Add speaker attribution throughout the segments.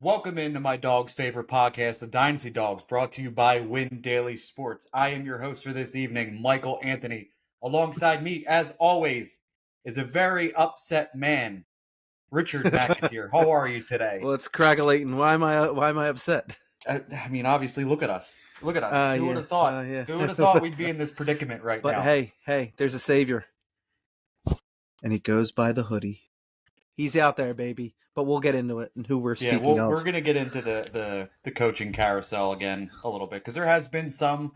Speaker 1: Welcome into my dog's favorite podcast, the Dynasty Dogs, brought to you by Win Daily Sports. I am your host for this evening, Michael Anthony. Alongside me, as always, is a very upset man, Richard McAteer. How are you today?
Speaker 2: Well, it's crackling. Why am I upset?
Speaker 1: Obviously, look at us. Look at us. Who would have thought?
Speaker 2: Yeah.
Speaker 1: Who would have thought we'd be in this predicament right
Speaker 2: But
Speaker 1: now?
Speaker 2: hey, there's a savior, and he goes by the hoodie. He's out there, baby. But we'll get into it and who we're speaking of.
Speaker 1: We're gonna get into the coaching carousel again a little bit because there has been some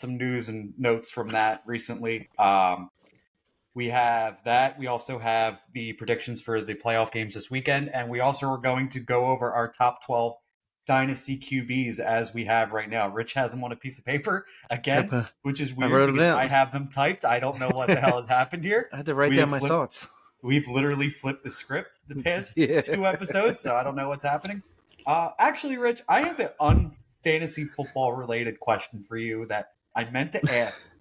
Speaker 1: news and notes from that recently. We have that. We also have the predictions for the playoff games this weekend, and we also are going to go over our top 12 Dynasty QBs as we have right now. Rich has them on a piece of paper again, which is weird because I have them typed. I don't know what the hell has happened here.
Speaker 2: I had to write down my thoughts.
Speaker 1: We've literally flipped the script the past 2 episodes, so I don't know what's happening. Actually, Rich, I have an unfantasy football related question for you that I meant to ask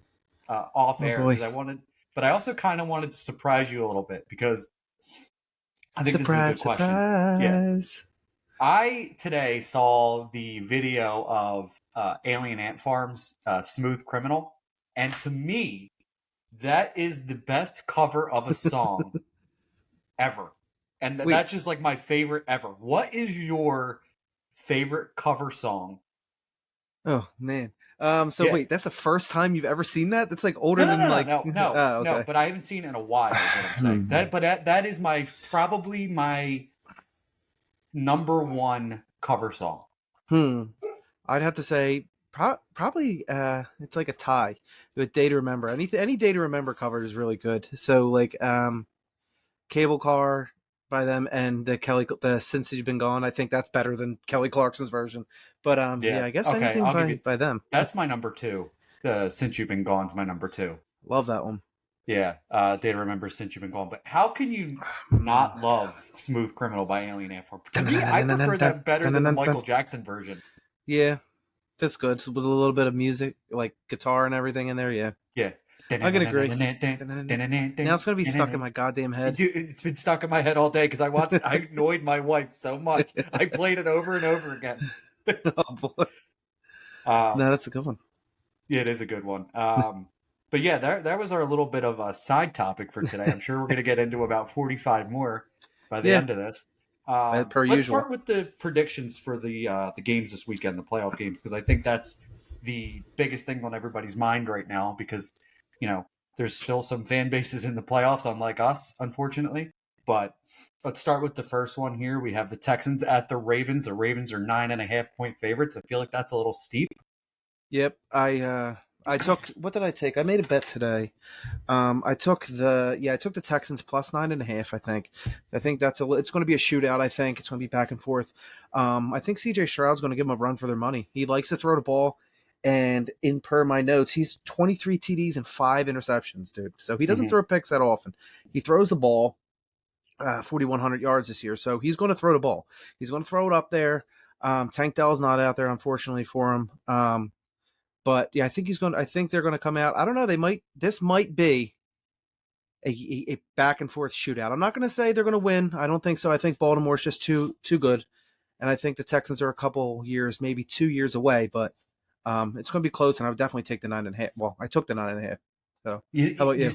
Speaker 1: off air because but I also kind of wanted to surprise you a little bit because I think this is a good question.
Speaker 2: Surprise.
Speaker 1: Yeah. I today saw the video of Alien Ant Farm's Smooth Criminal, and to me, that is the best cover of a song ever. And that's just like my favorite ever. What is your favorite cover song?
Speaker 2: Oh, man. Wait, that's the first time you've ever seen that? That's like older than like...
Speaker 1: No, but I haven't seen it in a while, is what I'm saying. That is probably my number one cover song.
Speaker 2: I'd have to say probably it's like a tie with Day to Remember. Any Day to Remember cover is really good. So like Cable Car by them and the Since You've Been Gone, I think that's better than Kelly Clarkson's version. But I guess anything by them.
Speaker 1: That's my number two. The Since You've Been Gone's my number two.
Speaker 2: Love that one.
Speaker 1: Yeah, Day to Remember, Since You've Been Gone. But how can you not love Smooth Criminal by Alien Ant Farm? To me, I prefer that better than the Michael Jackson version.
Speaker 2: Yeah, that's good. With a little bit of music, like guitar and everything in there, yeah.
Speaker 1: Yeah.
Speaker 2: I can agree. Now it's going to be stuck in my goddamn head.
Speaker 1: Dude, it's been stuck in my head all day because I annoyed my wife so much. I played it over and over again.
Speaker 2: Oh, boy. No, that's a good one.
Speaker 1: Yeah, it is a good one. But yeah, that was our little bit of a side topic for today. I'm sure we're going to get into about 45 more by the end of this. Let's start with the predictions for the games this weekend, the playoff games, because I think that's the biggest thing on everybody's mind right now because, there's still some fan bases in the playoffs, unlike us, unfortunately. But let's start with the first one here. We have the Texans at the Ravens. The Ravens are 9.5-point favorites. I feel like that's a little steep.
Speaker 2: Yep. I took, what did I take? I made a bet today. I took the Texans plus 9.5. I think it's going to be a shootout. I think it's going to be back and forth. I think CJ Stroud's going to give them a run for their money. He likes to throw the ball. And per my notes, he's 23 TDs and 5 interceptions, dude. So he doesn't throw picks that often. He throws the ball 4,100 yards this year. So he's going to throw the ball. He's going to throw it up there. Tank Dell's not out there, unfortunately, for him. But yeah, I think they're going to come out. I don't know. This might be a back and forth shootout. I'm not going to say they're going to win. I don't think so. I think Baltimore's just too good. And I think the Texans are a couple years, maybe 2 years away, but it's going to be close, and I would definitely take the 9.5. Well, I took the 9.5. So how about you?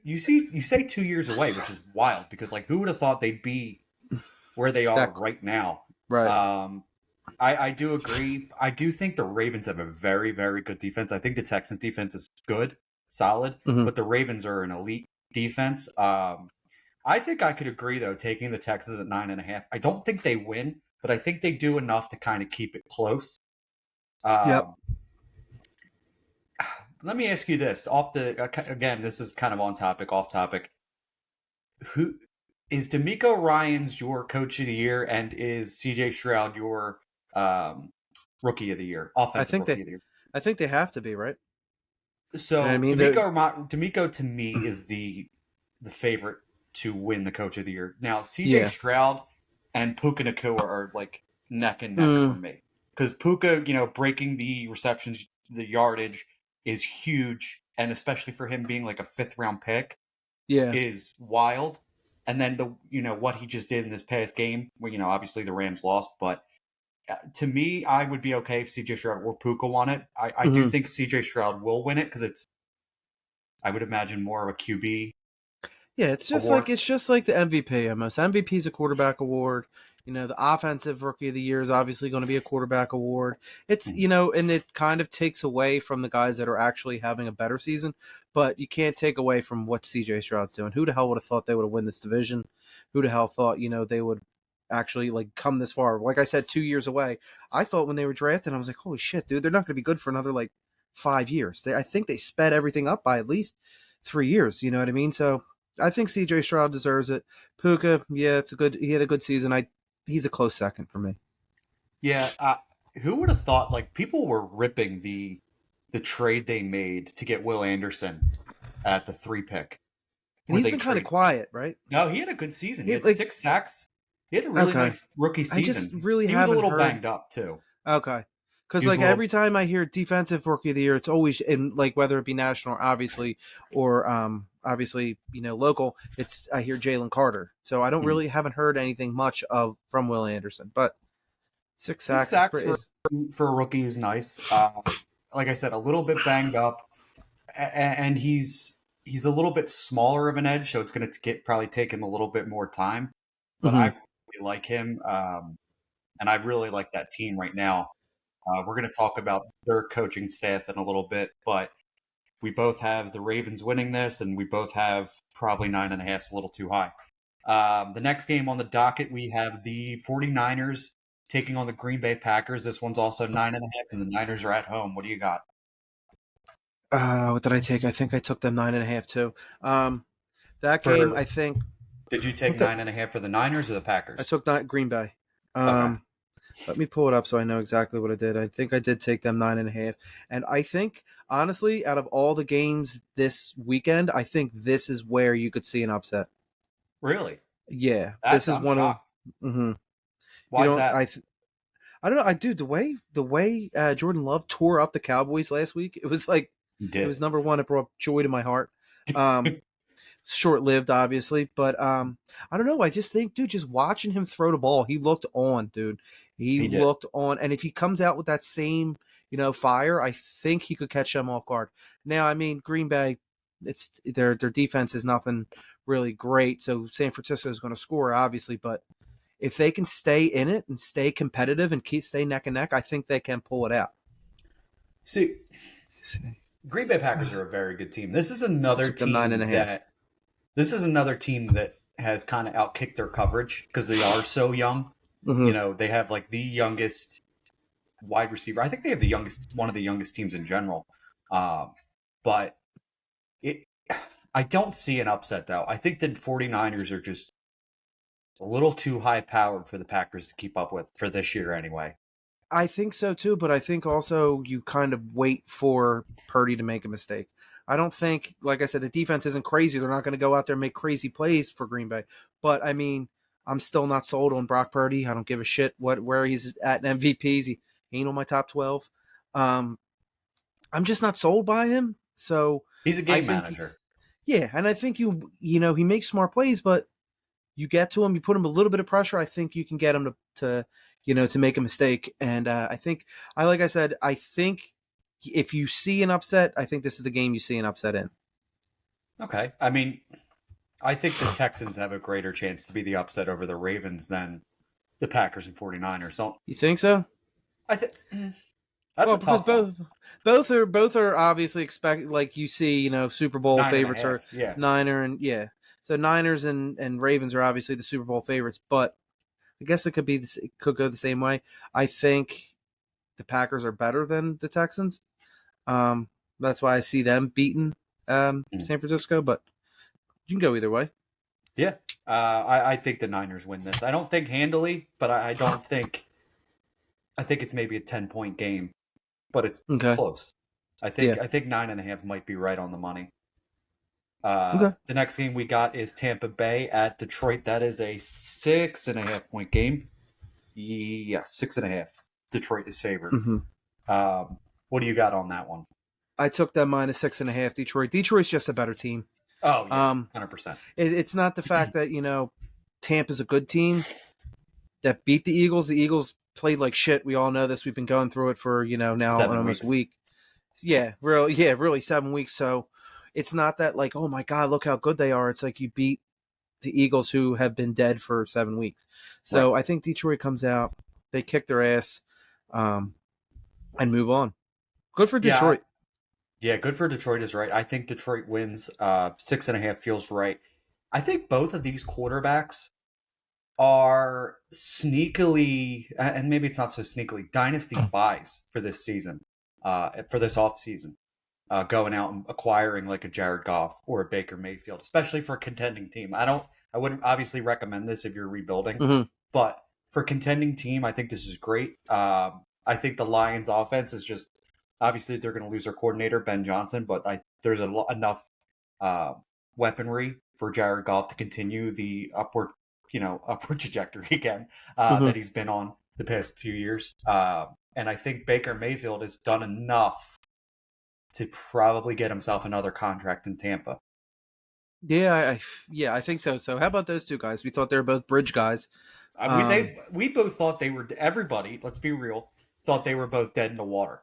Speaker 1: You say 2 years away, which is wild because who would have thought they'd be where they are right now?
Speaker 2: Right.
Speaker 1: I do agree. I do think the Ravens have a very, very good defense. I think the Texans defense is good, solid, but the Ravens are an elite defense. I think I could agree though, taking the Texans at 9.5. I don't think they win, but I think they do enough to kind of keep it close.
Speaker 2: Yep.
Speaker 1: Let me ask you this. Again, this is kind of on topic, off topic. Who is DeMeco Ryans your coach of the year, and is CJ Stroud your rookie of the year, offensive rookie of the year?
Speaker 2: I think they have to be, right?
Speaker 1: So DeMeco to me is the favorite to win the coach of the year. Now CJ Stroud and Puka Nacua are neck and neck for me. Because Puka, breaking the receptions, the yardage is huge, and especially for him being a 5th round pick, is wild. and then what he just did in this past game, where obviously the Rams lost, but to me, I would be okay if CJ Stroud or Puka won it. I do think CJ Stroud will win it because I would imagine, more of a QB.
Speaker 2: Yeah, it's just award. It's just like the MVP almost. MVP is a quarterback award. The offensive rookie of the year is obviously going to be a quarterback award. It's and it kind of takes away from the guys that are actually having a better season, but you can't take away from what CJ Stroud's doing. Who the hell would have thought they would have won this division? Who the hell thought they would actually come this far? Like I said, 2 years away. I thought when they were drafted, I was like, holy shit, dude, they're not going to be good for another 5 years. I think they sped everything up by at least 3 years. You know what I mean? So I think C.J. Stroud deserves it. Puka, yeah, he had a good season. He's a close second for me.
Speaker 1: Yeah, who would have thought? People were ripping the trade they made to get Will Anderson at the 3 pick.
Speaker 2: And he's been kind of quiet, right?
Speaker 1: No, he had a good season. He had 6 sacks. He had a really nice rookie season. He was a little banged up too.
Speaker 2: Okay. Because every time I hear defensive rookie of the year, it's always in whether it be national, obviously, or obviously local. I hear Jalen Carter, so I don't really haven't heard anything much from Will Anderson. But 6 sacks
Speaker 1: for a rookie is nice. Like I said, a little bit banged up, and he's a little bit smaller of an edge, so it's going to probably take him a little bit more time. But I really like him, and I really like that team right now. We're going to talk about their coaching staff in a little bit, but we both have the Ravens winning this, and we both have probably 9.5 is a little too high. The next game on the docket, we have the 49ers taking on the Green Bay Packers. This one's also 9.5, and the Niners are at home. What do you got?
Speaker 2: What did I take? I think I took them 9.5 too. Game, I think.
Speaker 1: Did you take 9.5 for the Niners or the Packers?
Speaker 2: I took Green Bay.
Speaker 1: Okay.
Speaker 2: Let me pull it up so I know exactly what I did. I think I did take them 9.5. And I think, honestly, out of all the games this weekend, I think this is where you could see an upset.
Speaker 1: Really?
Speaker 2: Yeah.
Speaker 1: This is one shocked.
Speaker 2: of.
Speaker 1: Why is that?
Speaker 2: I don't know. The way Jordan Love tore up the Cowboys last week, it was it was number one. It brought joy to my heart. Short-lived, obviously, but I don't know. I just think, dude, just watching him throw the ball, he looked on, dude. He looked on, and if he comes out with that same, fire, I think he could catch them off guard. Now, I mean, Green Bay, it's their defense is nothing really great, so San Francisco is going to score, obviously, but if they can stay in it and stay competitive and stay neck and neck, I think they can pull it out.
Speaker 1: See, Green Bay Packers are a very good team. This is another team 9.5. This is another team that has kind of outkicked their coverage because they are so young. They have the youngest wide receiver. I think they have one of the youngest teams in general. But I don't see an upset, though. I think the 49ers are just a little too high-powered for the Packers to keep up with for this year anyway.
Speaker 2: I think so, too, but I think also you kind of wait for Purdy to make a mistake. I don't think, like I said, the defense isn't crazy. They're not going to go out there and make crazy plays for Green Bay. But, I mean, I'm still not sold on Brock Purdy. I don't give a shit where he's at in MVPs. He ain't on my top 12. I'm just not sold by him. So
Speaker 1: he's a game manager.
Speaker 2: Yeah, and I think he makes smart plays, but you get to him, you put him a little bit of pressure, I think you can get him to make a mistake. And I think if you see an upset, I think this is the game you see an upset in.
Speaker 1: Okay. I mean, I think the Texans have a greater chance to be the upset over the Ravens than the Packers and 49ers. So,
Speaker 2: you think so?
Speaker 1: I think that's a tough one.
Speaker 2: Both are obviously you see, Super Bowl favorites are Niner and So Niners and Ravens are obviously the Super Bowl favorites, but I guess it could go the same way. I think the Packers are better than the Texans. That's why I see them beating San Francisco, but you can go either way.
Speaker 1: Yeah, I think the Niners win this. I don't think handily, but I don't think. I think it's maybe a 10-point game, but it's close. I think 9.5 might be right on the money. The next game we got is Tampa Bay at Detroit. That is a 6.5-point game. Yeah, 6.5. Detroit is favored. What do you got on that one?
Speaker 2: I took them -6.5. Detroit. Detroit's just a better team.
Speaker 1: Oh yeah, 100%.
Speaker 2: It's not the fact that Tampa's a good team that beat the Eagles. The Eagles played like shit. We all know this. We've been going through it for now
Speaker 1: 7
Speaker 2: almost
Speaker 1: weeks.
Speaker 2: a week. Really 7 weeks. So it's not that like, oh my God, look how good they are. It's like you beat the Eagles who have been dead for 7 weeks. So right. I think Detroit comes out, they kick their ass, and move on. Good for Detroit.
Speaker 1: Yeah, good for Detroit is right. I think Detroit wins. 6.5 feels right. I think both of these quarterbacks are sneakily, and maybe it's not so sneakily, dynasty buys for this season, for this off season, going out and acquiring like a Jared Goff or a Baker Mayfield, especially for a contending team. I wouldn't obviously recommend this if you're rebuilding, but for a contending team, I think this is great. I think the Lions offense is just, obviously they're going to lose their coordinator, Ben Johnson, but there's enough weaponry for Jared Goff to continue the upward trajectory again that he's been on the past few years. And I think Baker Mayfield has done enough to probably get himself another contract in Tampa.
Speaker 2: Yeah, I think so. So how about those two guys? We thought they were both bridge guys.
Speaker 1: We both thought they were, everybody, let's be real, thought they were both dead in the water.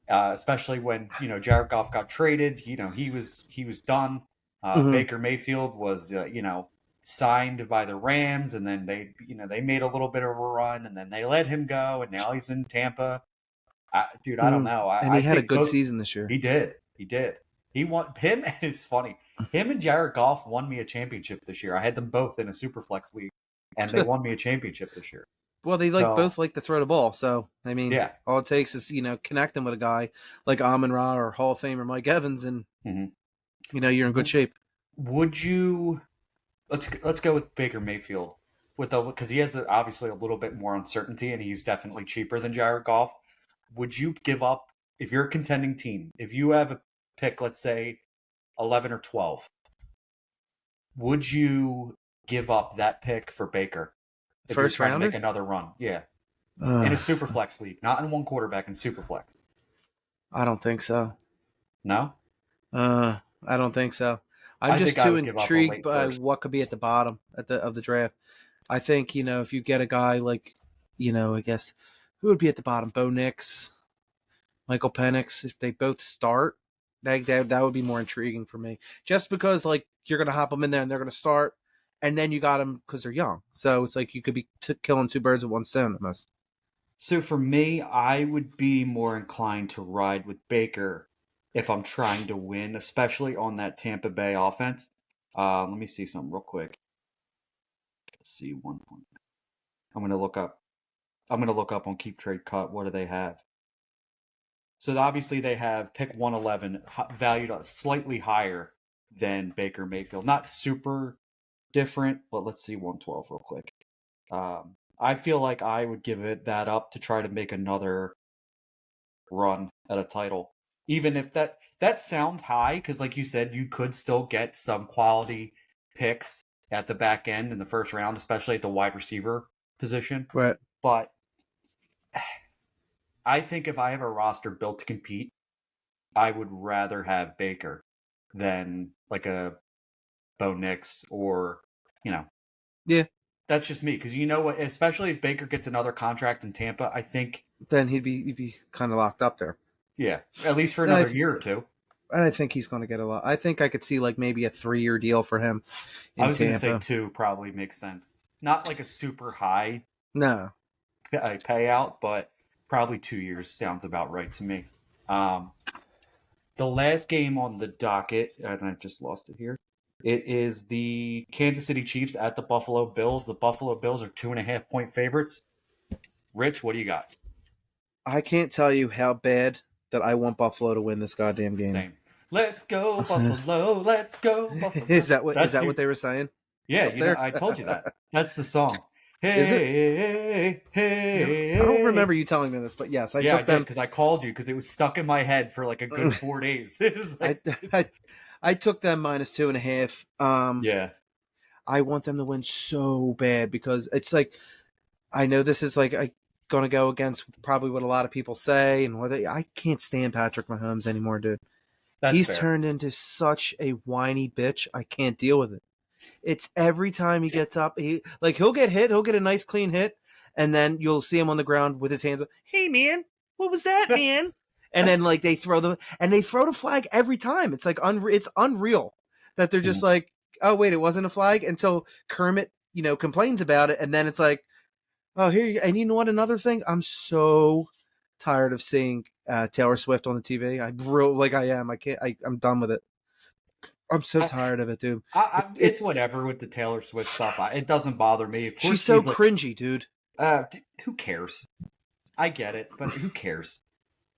Speaker 1: Especially when, Jared Goff got traded, he was done. Baker Mayfield was, signed by the Rams, and then they made a little bit of a run, and then they let him go, and now he's in Tampa. Dude, I don't know.
Speaker 2: And he had a good season this year.
Speaker 1: He did. He won. Him, it's funny. Him and Jared Goff won me a championship this year. I had them both in a Superflex league, and they won me a championship this year.
Speaker 2: Well, they both like to throw the ball. So, I mean, all it takes is, connect them with a guy like Amon-Ra or Hall of Famer Mike Evans, and, you're in good shape.
Speaker 1: Would you... Let's go with Baker Mayfield because he has obviously a little bit more uncertainty, and he's definitely cheaper than Jared Goff. Would you give up, if you're a contending team, if you have a pick, let's say 11 or 12, would you give up that pick for Baker if you're trying to make another run? Yeah, in a super flex league, not in one quarterback, in super flex.
Speaker 2: I don't think so.
Speaker 1: No,
Speaker 2: I don't think so. I'm just too intrigued by what could be at the bottom of the draft. I think, if you get a guy like, I guess, who would be at the bottom? Bo Nix, Michael Penix. If they both start, that would be more intriguing for me. Just because, like, you're going to hop them in there and they're going to start, and then you got them because they're young. So it's like you could be killing two birds with one stone almost.
Speaker 1: So for me, I would be more inclined to ride with Baker if I'm trying to win, especially on that Tampa Bay offense. Let me see something real quick. Let's see 1 point. I'm gonna look up on Keep Trade Cut. What do they have? So obviously they have pick 111 valued slightly higher than Baker Mayfield. Not super different, but let's see 112 real quick. I feel like I would give that up to try to make another run at a title. Even if that sounds high, because like you said, you could still get some quality picks at the back end in the first round, especially at the wide receiver position.
Speaker 2: Right.
Speaker 1: But I think if I have a roster built to compete, I would rather have Baker than like a Bo Nix or,
Speaker 2: Yeah.
Speaker 1: That's just me. Because what, especially if Baker gets another contract in Tampa, I think...
Speaker 2: Then he'd be kind of locked up there.
Speaker 1: Yeah, at least for another year or two.
Speaker 2: And I think he's going to get a lot. I think I could see like maybe a 3-year deal for him in
Speaker 1: I was going to
Speaker 2: Tampa.
Speaker 1: say 2 probably makes sense. Not like a super high payout, but probably 2 years sounds about right to me. The last game on the docket, and I just lost it here, it is the Kansas City Chiefs at the Buffalo Bills. The Buffalo Bills are 2.5-point favorites. Rich, what do you got?
Speaker 2: I can't tell you how bad that I want Buffalo to win this goddamn game.
Speaker 1: Same. Let's go, Buffalo. Let's go, Buffalo.
Speaker 2: Is that what they were saying?
Speaker 1: Yeah, I told you that. That's the song. Hey.
Speaker 2: I don't remember you telling me this, but yes, I took them
Speaker 1: because I called you because it was stuck in my head for like a good 4 days.
Speaker 2: I took them -2.5.
Speaker 1: Yeah.
Speaker 2: I want them to win so bad because it's like, I know this is like going to go against probably what a lot of people say, and I can't stand Patrick Mahomes anymore, dude.
Speaker 1: That's
Speaker 2: He's
Speaker 1: fair.
Speaker 2: turned into such a whiny bitch. I can't deal with it. It's every time he gets up, he'll get hit, he'll get a nice clean hit, and then you'll see him on the ground with his hands up. Hey man, what was that, man? And then like they throw the flag every time. It's like it's unreal that they're just like, oh wait, it wasn't a flag until Kermit, complains about it, and then it's like, oh here you go. And you know what? Another thing, I'm so tired of seeing Taylor Swift on the TV. I am. I can't. I'm done with it. I'm so tired of it, dude.
Speaker 1: It's whatever with the Taylor Swift stuff. It doesn't bother me. Of course,
Speaker 2: she's so cringy, dude.
Speaker 1: Who cares? I get it, but who cares?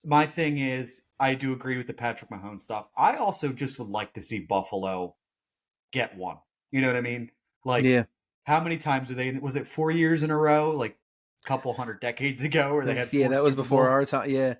Speaker 1: My thing is, I do agree with the Patrick Mahomes stuff. I also just would like to see Buffalo get one. You know what I mean? Like,
Speaker 2: yeah.
Speaker 1: How many times are they? Was it 4 years in a row? Like a couple hundred decades ago, where they had 4
Speaker 2: that was
Speaker 1: Super
Speaker 2: before
Speaker 1: Bowls?
Speaker 2: our time. Yeah.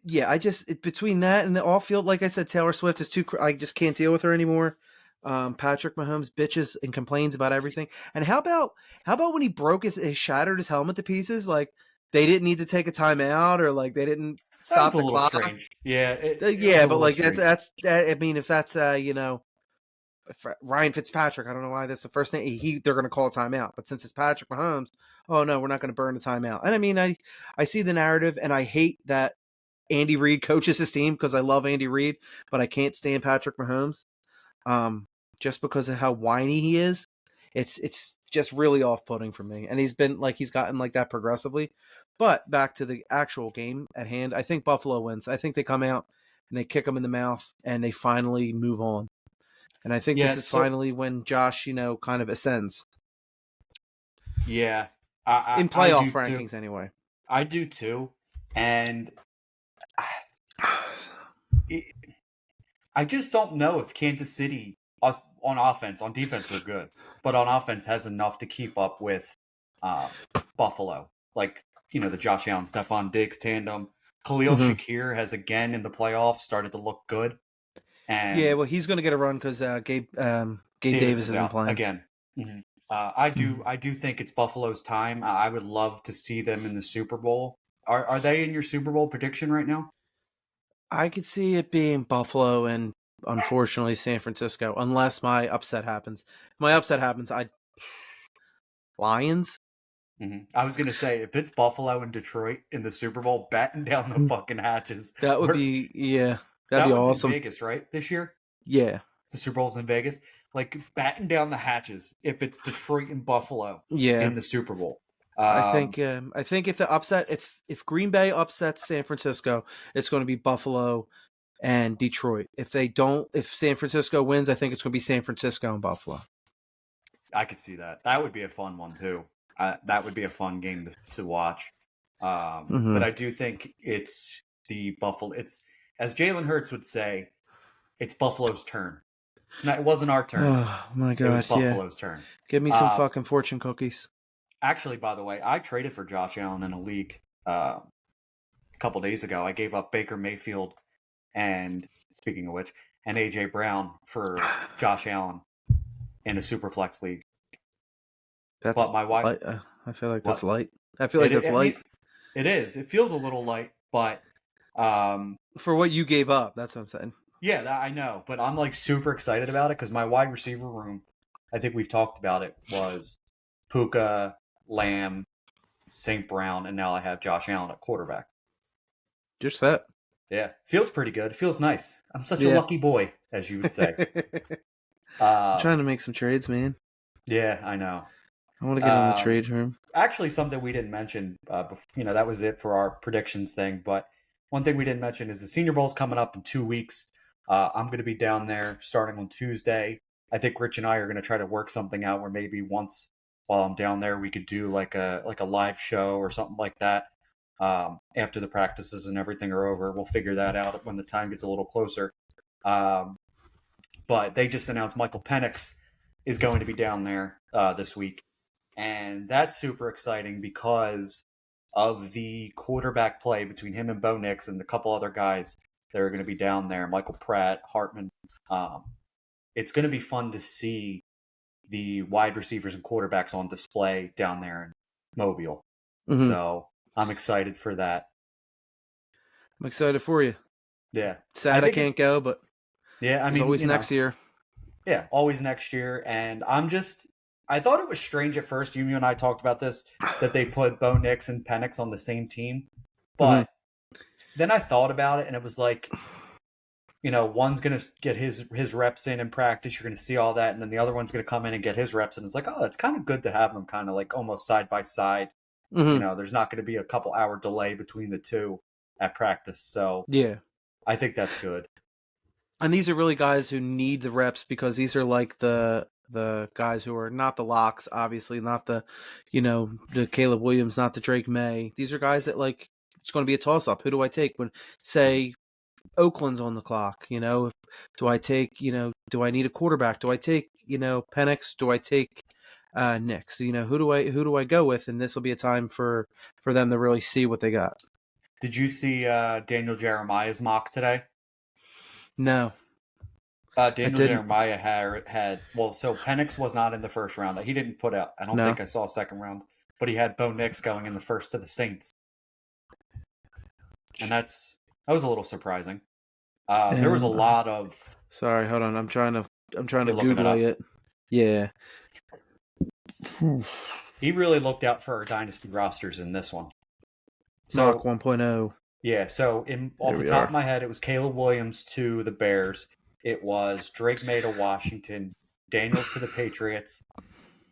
Speaker 2: Yeah, between that and the off field, like I said, Taylor Swift is too. I just can't deal with her anymore. Patrick Mahomes bitches and complains about everything. And how about when he broke shattered his helmet to pieces? Like they didn't need to take a timeout, or like they didn't stop the clock.
Speaker 1: Strange. Yeah,
Speaker 2: but like that's I mean, if that's Ryan Fitzpatrick, I don't know why that's the first thing they're going to call a timeout. But since it's Patrick Mahomes, oh no, we're not going to burn a timeout. And I mean, I see the narrative, and I hate that Andy Reid coaches his team because I love Andy Reid, but I can't stand Patrick Mahomes. Just because of how whiny he is, it's just really off-putting for me. And he's gotten like that progressively. But back to the actual game at hand, I think Buffalo wins. I think they come out and they kick them in the mouth and they finally move on. And I think this is finally when Josh, kind of ascends.
Speaker 1: Yeah.
Speaker 2: In playoff rankings, anyway.
Speaker 1: I do too. And I just don't know if Kansas City on offense, on defense are good, but on offense has enough to keep up with Buffalo. Like, the Josh Allen, Stephon Diggs tandem. Khalil Shakir has again in the playoffs started to look good. And
Speaker 2: yeah, well, he's going to get a run because Gabe Davis isn't playing
Speaker 1: again. Mm-hmm. I do think it's Buffalo's time. I would love to see them in the Super Bowl. Are they in your Super Bowl prediction right now?
Speaker 2: I could see it being Buffalo and unfortunately San Francisco, unless my upset happens. If my upset happens, Lions.
Speaker 1: Mm-hmm. I was gonna say if it's Buffalo and Detroit in the Super Bowl, batten down the fucking hatches.
Speaker 2: That would be that'd be awesome.
Speaker 1: In Vegas, right? This year?
Speaker 2: Yeah.
Speaker 1: The Super Bowl's in Vegas. Like batten down the hatches if it's Detroit and Buffalo in the Super Bowl.
Speaker 2: I think if the upset if Green Bay upsets San Francisco, it's going to be Buffalo and Detroit. If San Francisco wins, I think it's going to be San Francisco and Buffalo.
Speaker 1: I could see that. That would be a fun one too. That would be a fun game to watch. But I do think it's the Buffalo. It's, as Jalen Hurts would say, it's Buffalo's turn. It wasn't our turn.
Speaker 2: Oh my god!
Speaker 1: It was Buffalo's turn.
Speaker 2: Give me some fucking fortune cookies.
Speaker 1: Actually, by the way, I traded for Josh Allen in a league a couple days ago. I gave up Baker Mayfield and, speaking of which, and AJ Brown for Josh Allen in a Superflex league.
Speaker 2: But my wife, I feel like that's light. I feel like that's light.
Speaker 1: It is. It feels a little light, but
Speaker 2: for what you gave up, that's what I'm saying.
Speaker 1: Yeah, I know, but I'm like super excited about it because my wide receiver room, I think we've talked about it, was Puka, Lamb, St. Brown, and now I have Josh Allen at quarterback.
Speaker 2: You're set.
Speaker 1: Yeah, feels pretty good. Feels nice. I'm such a lucky boy, as you would say.
Speaker 2: I'm trying to make some trades, man.
Speaker 1: Yeah, I know.
Speaker 2: I want to get in the trade room.
Speaker 1: Actually, something we didn't mention, that was it for our predictions thing. But one thing we didn't mention is the Senior Bowl's coming up in 2 weeks. I'm going to be down there starting on Tuesday. I think Rich and I are going to try to work something out where maybe once while I'm down there, we could do like a live show or something like that. After the practices and everything are over, we'll figure that out when the time gets a little closer. But they just announced Michael Penix is going to be down there this week. And that's super exciting because of the quarterback play between him and Bo Nix and a couple other guys that are going to be down there, Michael Pratt, Hartman. It's going to be fun to see the wide receivers and quarterbacks on display down there in Mobile. Mm-hmm. So I'm excited for that.
Speaker 2: I'm excited for you.
Speaker 1: Yeah.
Speaker 2: Sad I can't go, but
Speaker 1: yeah, I mean,
Speaker 2: always next year.
Speaker 1: Yeah, always next year. And I thought it was strange at first. You and I talked about this, that they put Bo Nix and Penix on the same team. But then I thought about it, and it was like, one's going to get his reps in practice. You're going to see all that. And then the other one's going to come in and get his reps. And it's like, oh, it's kind of good to have them kind of like almost side by side. There's not going to be a couple hour delay between the two at practice. So
Speaker 2: yeah,
Speaker 1: I think that's good.
Speaker 2: And these are really guys who need the reps, because these are like the guys who are not the locks, obviously, not the, the Caleb Williams, not the Drake May. These are guys that, like, it's going to be a toss up. Who do I take when, say, Oakland's on the clock? Do I take, do I need a quarterback? Do I take, Penix? Do I take Nix? Who do I go with? And this will be a time for them to really see what they got.
Speaker 1: Did you see Daniel Jeremiah's mock today?
Speaker 2: No.
Speaker 1: Daniel Jeremiah had so Penix was not in the first round. He didn't put out. I don't think I saw a second round, but he had Bo Nix going in the first to the Saints, and that was a little surprising. There was a lot of.
Speaker 2: Sorry, hold on. I'm trying to Google it. Yeah.
Speaker 1: He really looked out for our dynasty rosters in this one.
Speaker 2: So Mock 1.0.
Speaker 1: Yeah. So off the top of my head, it was Caleb Williams to the Bears. It was Drake May to Washington, Daniels to the Patriots,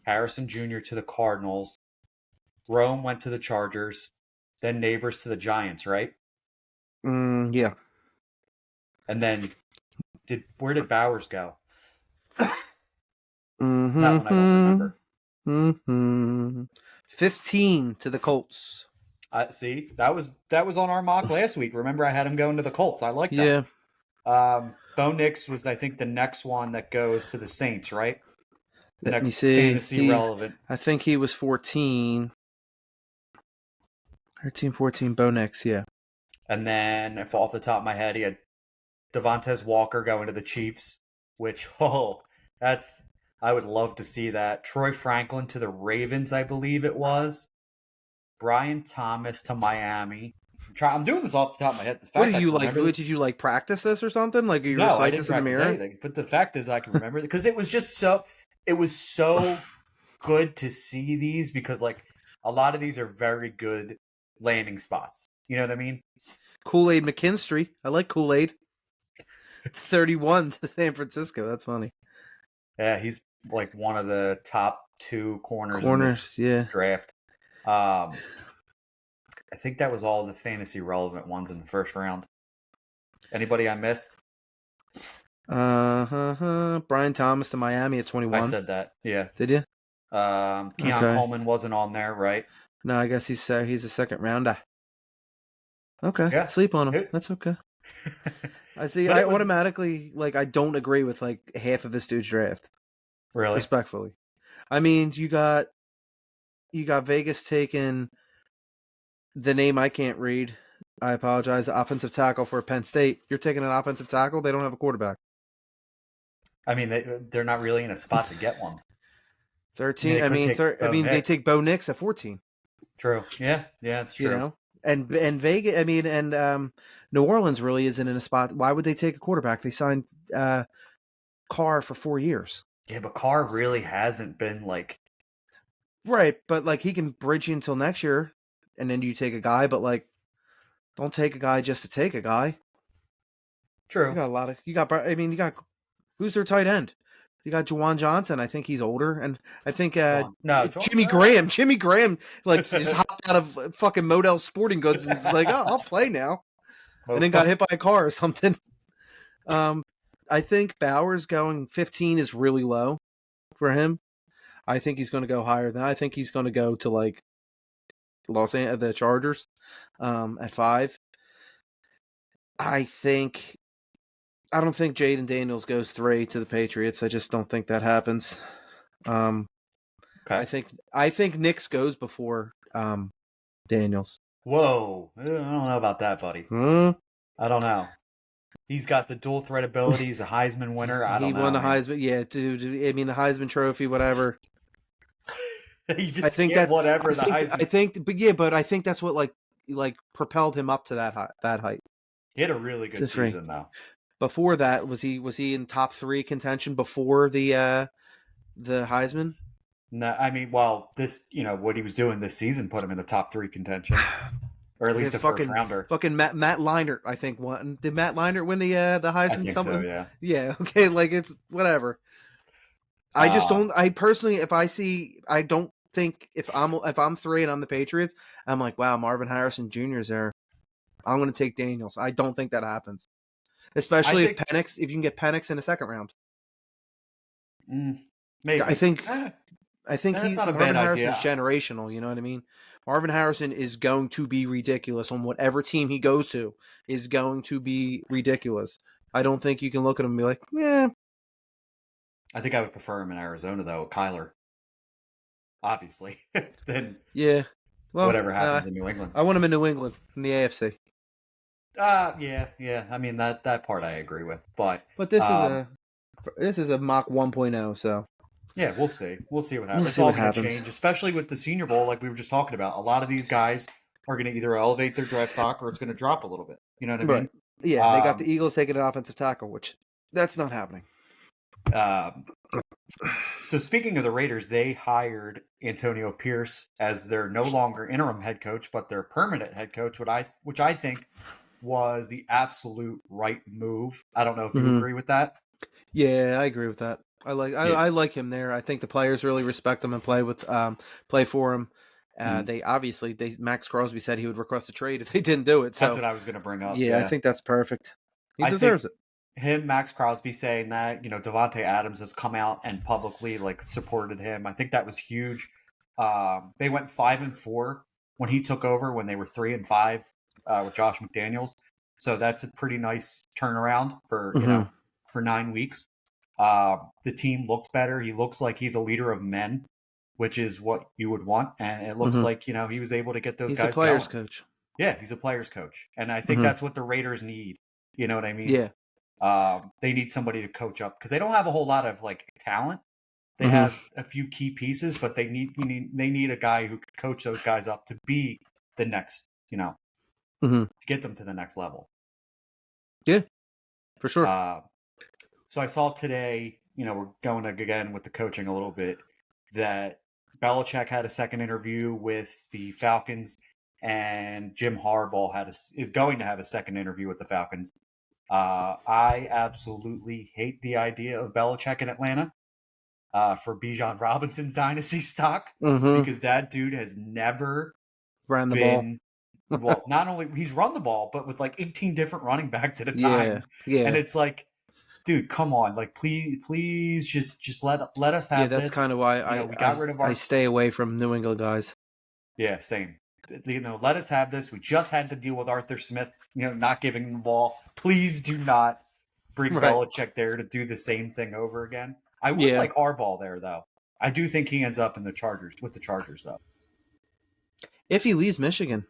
Speaker 1: Harrison Jr. to the Cardinals, Rome went to the Chargers, then Neighbors to the Giants, right?
Speaker 2: Yeah.
Speaker 1: And then where did Bowers go?
Speaker 2: Mm-hmm.
Speaker 1: That one I don't
Speaker 2: remember. 15 to the Colts.
Speaker 1: See, that was on our mock last week. Remember, I had him going to the Colts. I like that.
Speaker 2: Yeah.
Speaker 1: Bo Nix was, I think, the next one that goes to the Saints, right?
Speaker 2: Let me see.
Speaker 1: Fantasy relevant.
Speaker 2: I think he was 14. 13, 14, Bo Nix, yeah.
Speaker 1: And then, if off the top of my head, he had Devontae Walker going to the Chiefs, which, I would love to see that. Troy Franklin to the Ravens, I believe it was. Brian Thomas to Miami. I'm doing this off the top of my head.
Speaker 2: What do you like? Did you practice this or something? Like you recite this in the mirror?
Speaker 1: Anything. But the fact is, I can remember it because it was just it was so good to see these, because like a lot of these are very good landing spots. You know what I mean?
Speaker 2: Kool-Aid McKinstry. I like Kool-Aid. 31 to San Francisco. That's funny.
Speaker 1: Yeah, he's like one of the top 2 corners in this draft. I think that was all the fantasy relevant ones in the first round. Anybody I missed?
Speaker 2: Brian Thomas to Miami at 21.
Speaker 1: I said that. Yeah.
Speaker 2: Did you?
Speaker 1: Keon Coleman wasn't on there, right?
Speaker 2: No, I guess he's a second rounder. Okay. Yeah. Sleep on him. That's okay. I see. I automatically I don't agree with half of this dude's draft.
Speaker 1: Really?
Speaker 2: Respectfully. I mean, you got Vegas taking the name I can't read. I apologize. Offensive tackle for Penn State. You're taking an offensive tackle. They don't have a quarterback.
Speaker 1: I mean, they're not really in a spot to get one.
Speaker 2: 13. They take Bo Nix at 14.
Speaker 1: True. Yeah, it's true.
Speaker 2: And Vegas. And New Orleans really isn't in a spot. Why would they take a quarterback? They signed Carr for 4 years.
Speaker 1: Yeah, but Carr really hasn't been
Speaker 2: right. But he can bridge you until next year. And then you take a guy, but don't take a guy just to take a guy.
Speaker 1: True.
Speaker 2: You got who's their tight end? You got Juwan Johnson. I think he's older, and I think Jimmy Graham. Jimmy Graham just hopped out of fucking Model Sporting Goods and is like, oh, I'll play now, and then got hit by a car or something. I think Bowers going 15 is really low for him. I think he's going to go higher than. I think he's going to go to the Chargers at 5. I don't think Jaden Daniels goes 3 to the Patriots. I just don't think that happens.
Speaker 1: Okay.
Speaker 2: I think Nix goes before Daniels.
Speaker 1: Whoa. I don't know about that, buddy. I don't know. He's got the dual threat ability. He's a Heisman winner. I don't know.
Speaker 2: He won the Heisman. Yeah, dude. I mean, the Heisman Trophy, whatever.
Speaker 1: He just whatever the Heisman.
Speaker 2: But I think that's what propelled him up to that height.
Speaker 1: He had a really good season, though.
Speaker 2: Before that, was he in top 3 contention before the Heisman?
Speaker 1: No, I mean, well, this, what he was doing this season put him in the top 3 contention, or at least a first rounder.
Speaker 2: Fucking Matt Leinart, I think, won. Did Matt Leinart win the Heisman?
Speaker 1: I think so, yeah.
Speaker 2: Yeah. Okay. Like, it's whatever. I just don't. I personally, I don't think if I'm 3 and I'm the Patriots, I'm like, wow, Marvin Harrison Jr. is there. I'm going to take Daniels. I don't think that happens, especially if you can get Penix in the second round.
Speaker 1: Maybe.
Speaker 2: I think Marvin Harrison is generational. You know what I mean? Marvin Harrison is going to be ridiculous on whatever team he goes to. Is going to be ridiculous. I don't think you can look at him and be like, yeah.
Speaker 1: I think I would prefer him in Arizona, though, Kyler. Obviously. Then
Speaker 2: yeah. Well,
Speaker 1: whatever happens in New England.
Speaker 2: I want him in New England, in the AFC.
Speaker 1: Yeah. I mean, that part I agree with. But
Speaker 2: this is a mock 1.0, so.
Speaker 1: Yeah, we'll see. We'll see what happens. It's all going to change, especially with the Senior Bowl, like we were just talking about. A lot of these guys are going to either elevate their draft stock or it's going to drop a little bit. You know what I mean?
Speaker 2: Right. Yeah, they got the Eagles taking an offensive tackle, which that's not happening.
Speaker 1: So speaking of the Raiders, they hired Antonio Pierce as their no longer interim head coach, but their permanent head coach, which I think was the absolute right move. I don't know if you agree with that.
Speaker 2: Yeah, I agree with that. I like him there. I think the players really respect him and play for him. Max Crosby said he would request a trade if they didn't do it. So
Speaker 1: that's what I was going to bring up.
Speaker 2: Yeah, I think that's perfect. He deserves it.
Speaker 1: Max Crosby saying that, Devontae Adams has come out and publicly supported him. I think that was huge. They went 5-4 when he took over, when they were 3-5 with Josh McDaniels. So that's a pretty nice turnaround for 9 weeks. The team looked better. He looks like he's a leader of men, which is what you would want. And it looks like, he was able to get those guys going.
Speaker 2: He's a player's coach.
Speaker 1: Yeah, he's a player's coach. And I think that's what the Raiders need. You know what I mean?
Speaker 2: Yeah.
Speaker 1: They need somebody to coach up because they don't have a whole lot of talent. They have a few key pieces, but they need a guy who could coach those guys up to be the next, to get them to the next level.
Speaker 2: Yeah, for sure.
Speaker 1: So I saw today, we're going again with the coaching a little bit, that Belichick had a second interview with the Falcons, and Jim Harbaugh is going to have a second interview with the Falcons. I absolutely hate the idea of Belichick in Atlanta for Bijan Robinson's dynasty stock because that dude has never
Speaker 2: ran the ball.
Speaker 1: Well, not only he's run the ball, but with 18 different running backs at a time.
Speaker 2: Yeah.
Speaker 1: And it's dude, come on! Please, just let us have.
Speaker 2: Yeah, that's kind of why we got rid of I stay away from New England guys.
Speaker 1: Yeah, same. Let us have this. We just had to deal with Arthur Smith, not giving him the ball. Please do not bring Belichick there to do the same thing over again. I would like Harbaugh there, though. I do think he ends up in the Chargers though.
Speaker 2: If he leaves Michigan,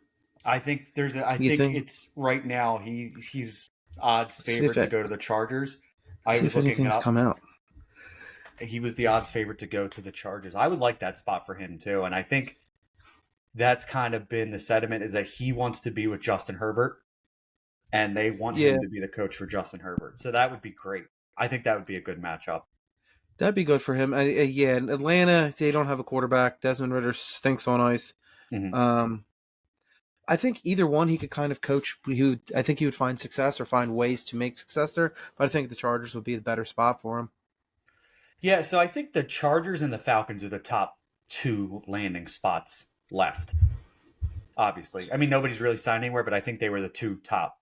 Speaker 1: I think it's right now he's odds favorite to go to the Chargers.
Speaker 2: I was looking it up. Come out.
Speaker 1: He was the odds favorite to go to the Chargers. I would like that spot for him too, and I think that's kind of been the sentiment, is that he wants to be with Justin Herbert, and they want him to be the coach for Justin Herbert. So that would be great. I think that would be a good matchup.
Speaker 2: That'd be good for him. In Atlanta, they don't have a quarterback. Desmond Ridder stinks on ice. I think either one he could kind of coach. I think he would find success or find ways to make success there. But I think the Chargers would be the better spot for him.
Speaker 1: Yeah, so I think the Chargers and the Falcons are the top 2 landing spots left. Obviously, I mean, nobody's really signed anywhere, but I think they were the 2 top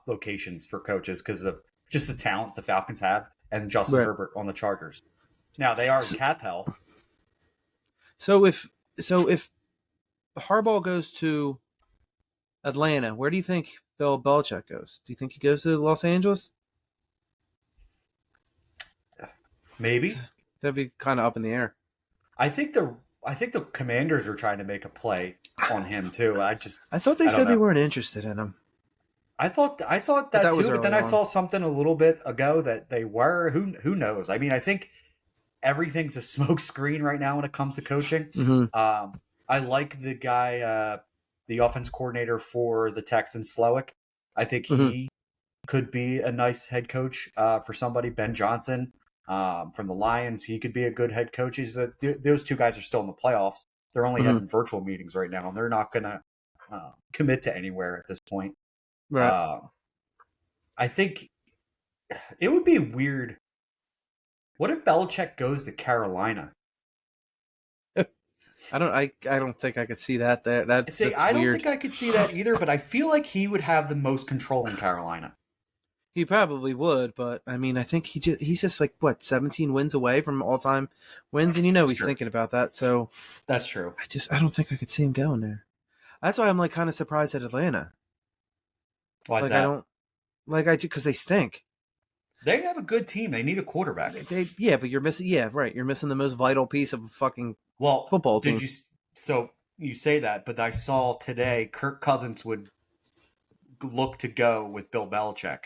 Speaker 1: locations for coaches because of just the talent the Falcons have and Justin Herbert on the Chargers. Now they are in cap hell.
Speaker 2: So if Harbaugh goes to Atlanta, where do you think Bill Belichick goes? Do you think he goes to Los Angeles?
Speaker 1: Maybe.
Speaker 2: That'd be kind of up in the air.
Speaker 1: I think the Commanders are trying to make a play on him too. I
Speaker 2: thought they said they weren't interested in him.
Speaker 1: I thought that too, but then I saw something a little bit ago that they were. Who knows? I mean, I think everything's a smoke screen right now when it comes to coaching. I like the guy, the offense coordinator for the Texans, Slowick. I think
Speaker 2: Mm-hmm.
Speaker 1: he could be a nice head coach for somebody. Ben Johnson from the Lions, he could be a good head coach. Those two guys are still in the playoffs. They're only
Speaker 2: Mm-hmm.
Speaker 1: having virtual meetings right now, and they're not going to commit to anywhere at this point.
Speaker 2: Right.
Speaker 1: Uh, I think it would be weird. What if Belichick goes to Carolina?
Speaker 2: I don't think I could see that there.
Speaker 1: See,
Speaker 2: That's
Speaker 1: I don't
Speaker 2: weird.
Speaker 1: think I could see that either, but I feel like he would have the most control in Carolina.
Speaker 2: He probably would, but I mean, I think he's just like what 17 wins away from all time wins, and
Speaker 1: That's
Speaker 2: he's
Speaker 1: true.
Speaker 2: thinking about that. So
Speaker 1: That's true.
Speaker 2: I don't think I could see him going there. That's why I'm like kind of surprised at Atlanta.
Speaker 1: Why is
Speaker 2: Like I
Speaker 1: that?
Speaker 2: don't like I because they stink.
Speaker 1: They have a good team. They need a quarterback.
Speaker 2: Yeah, but you're missing. Yeah, right. You're missing the most vital piece of a fucking
Speaker 1: Well,
Speaker 2: football
Speaker 1: did
Speaker 2: team.
Speaker 1: you? So you say that, but I saw today Kirk Cousins would look to go with Bill Belichick,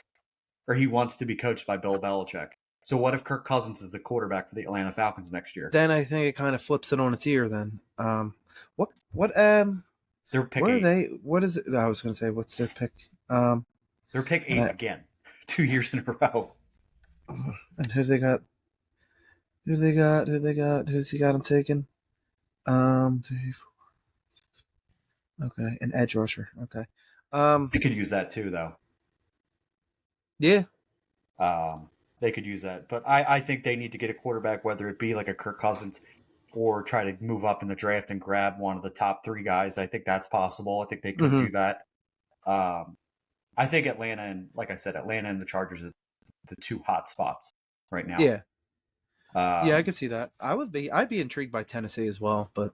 Speaker 1: or he wants to be coached by Bill Belichick. So what if Kirk Cousins is the quarterback for the Atlanta Falcons next year?
Speaker 2: Then I think it kind of flips it on its ear. Then, what
Speaker 1: They're pick
Speaker 2: where are
Speaker 1: 8.
Speaker 2: they? What is it? I was going to say, what's their pick?
Speaker 1: They're pick 8
Speaker 2: And,
Speaker 1: again, 2 years in a row.
Speaker 2: and who they got? Who they got? Who they got? Who's he got them taken? 3, 4, 6. Okay, an edge rusher. Okay.
Speaker 1: They could use that too, though.
Speaker 2: Yeah.
Speaker 1: They could use that, but I think they need to get a quarterback, whether it be like a Kirk Cousins or try to move up in the draft and grab one of the top 3 guys. I think that's possible. I think they could
Speaker 2: Mm-hmm.
Speaker 1: do that. I think Atlanta and, like I said, Atlanta and the Chargers are the 2 hot spots right now.
Speaker 2: Yeah. Yeah, I could see that. I'd be intrigued by Tennessee as well, but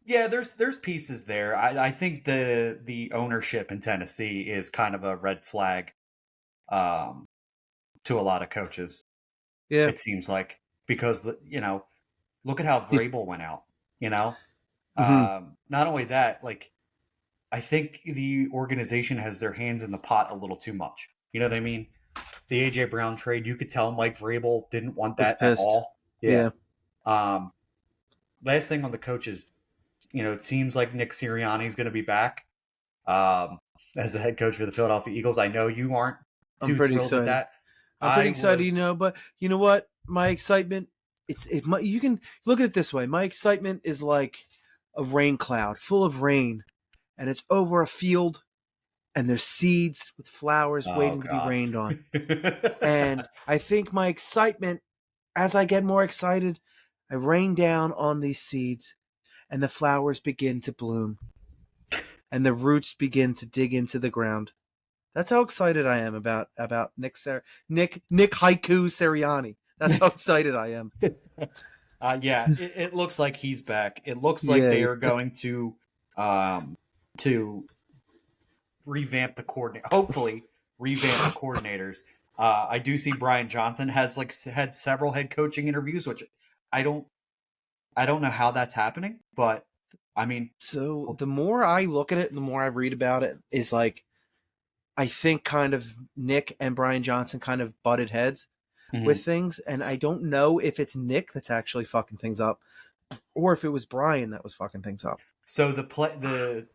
Speaker 1: yeah, there's pieces there. I think the ownership in Tennessee is kind of a red flag um, to a lot of coaches.
Speaker 2: yeah.
Speaker 1: It seems like, because look at how Vrabel went out.
Speaker 2: Mm-hmm.
Speaker 1: Not only that, like, I think the organization has their hands in the pot a little too much. You know what I mean? The AJ Brown trade, you could tell Mike Vrabel didn't want
Speaker 2: Was
Speaker 1: that at
Speaker 2: pissed.
Speaker 1: all. Yeah.
Speaker 2: Yeah.
Speaker 1: Last thing on the coaches, it seems like Nick Sirianni is going to be back as the head coach for the Philadelphia Eagles. I know you aren't
Speaker 2: I'm
Speaker 1: too
Speaker 2: pretty
Speaker 1: thrilled with
Speaker 2: excited.
Speaker 1: that.
Speaker 2: I'm pretty excited, but you know what? My excitement, you can look at it this way. My excitement is like a rain cloud full of rain, and it's over a field, and there's seeds with flowers
Speaker 1: Oh
Speaker 2: waiting to be
Speaker 1: God.
Speaker 2: rained on. And I think my excitement, as I get more excited, I rain down on these seeds, and the flowers begin to bloom, and the roots begin to dig into the ground. That's how excited I am about Nick Haiku Sirianni. That's how excited I am.
Speaker 1: Yeah, it looks like he's back. It looks like
Speaker 2: Yeah.
Speaker 1: they are going to revamp the coordinator. Hopefully, revamp the coordinators. I do see Brian Johnson has had several head coaching interviews, which I don't know how that's happening, but I mean,
Speaker 2: So the more I look at it, the more I read about it, is like I think kind of Nick and Brian Johnson kind of butted heads with things, and I don't know if it's Nick that's actually fucking things up, or if it was Brian that was fucking things up.
Speaker 1: So the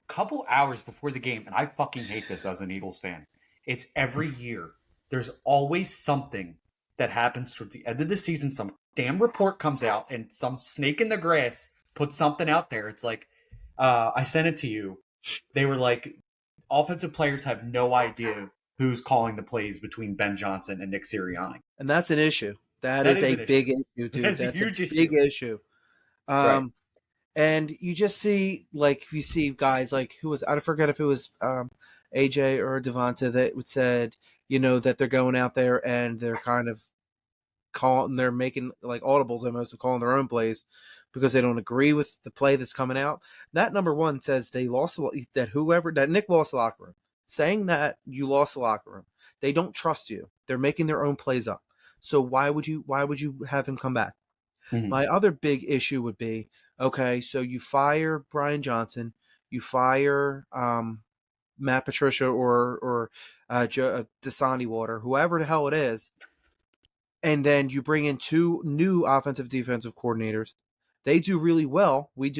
Speaker 1: couple hours before the game, and I fucking hate this as an Eagles fan. It's every year. There's always something that happens towards the end of the season. Some damn report comes out, and some snake in the grass puts something out there. It's like, I sent it to you. They were like, offensive players have no idea who's calling the plays between Ben Johnson and Nick Sirianni.
Speaker 2: And that's an issue. That
Speaker 1: That
Speaker 2: is
Speaker 1: is
Speaker 2: a
Speaker 1: an issue.
Speaker 2: big issue, dude.
Speaker 1: That's a
Speaker 2: That's
Speaker 1: huge
Speaker 2: a big issue.
Speaker 1: Right.
Speaker 2: And you just see, like, you see guys like, who was, I forget if it was AJ or Devonta that would said, that they're going out there and they're kind of they're making like audibles almost of calling their own plays because they don't agree with the play that's coming out. That number one says they lost, that Nick lost the locker room. Saying that you lost the locker room. They don't trust you. They're making their own plays up. So why would you have him come back?
Speaker 1: Mm-hmm.
Speaker 2: My other big issue would be, okay, so you fire Brian Johnson, you fire Matt Patricia or Dasani Water, whoever the hell it is, and then you bring in 2 new offensive defensive coordinators. They do really well. We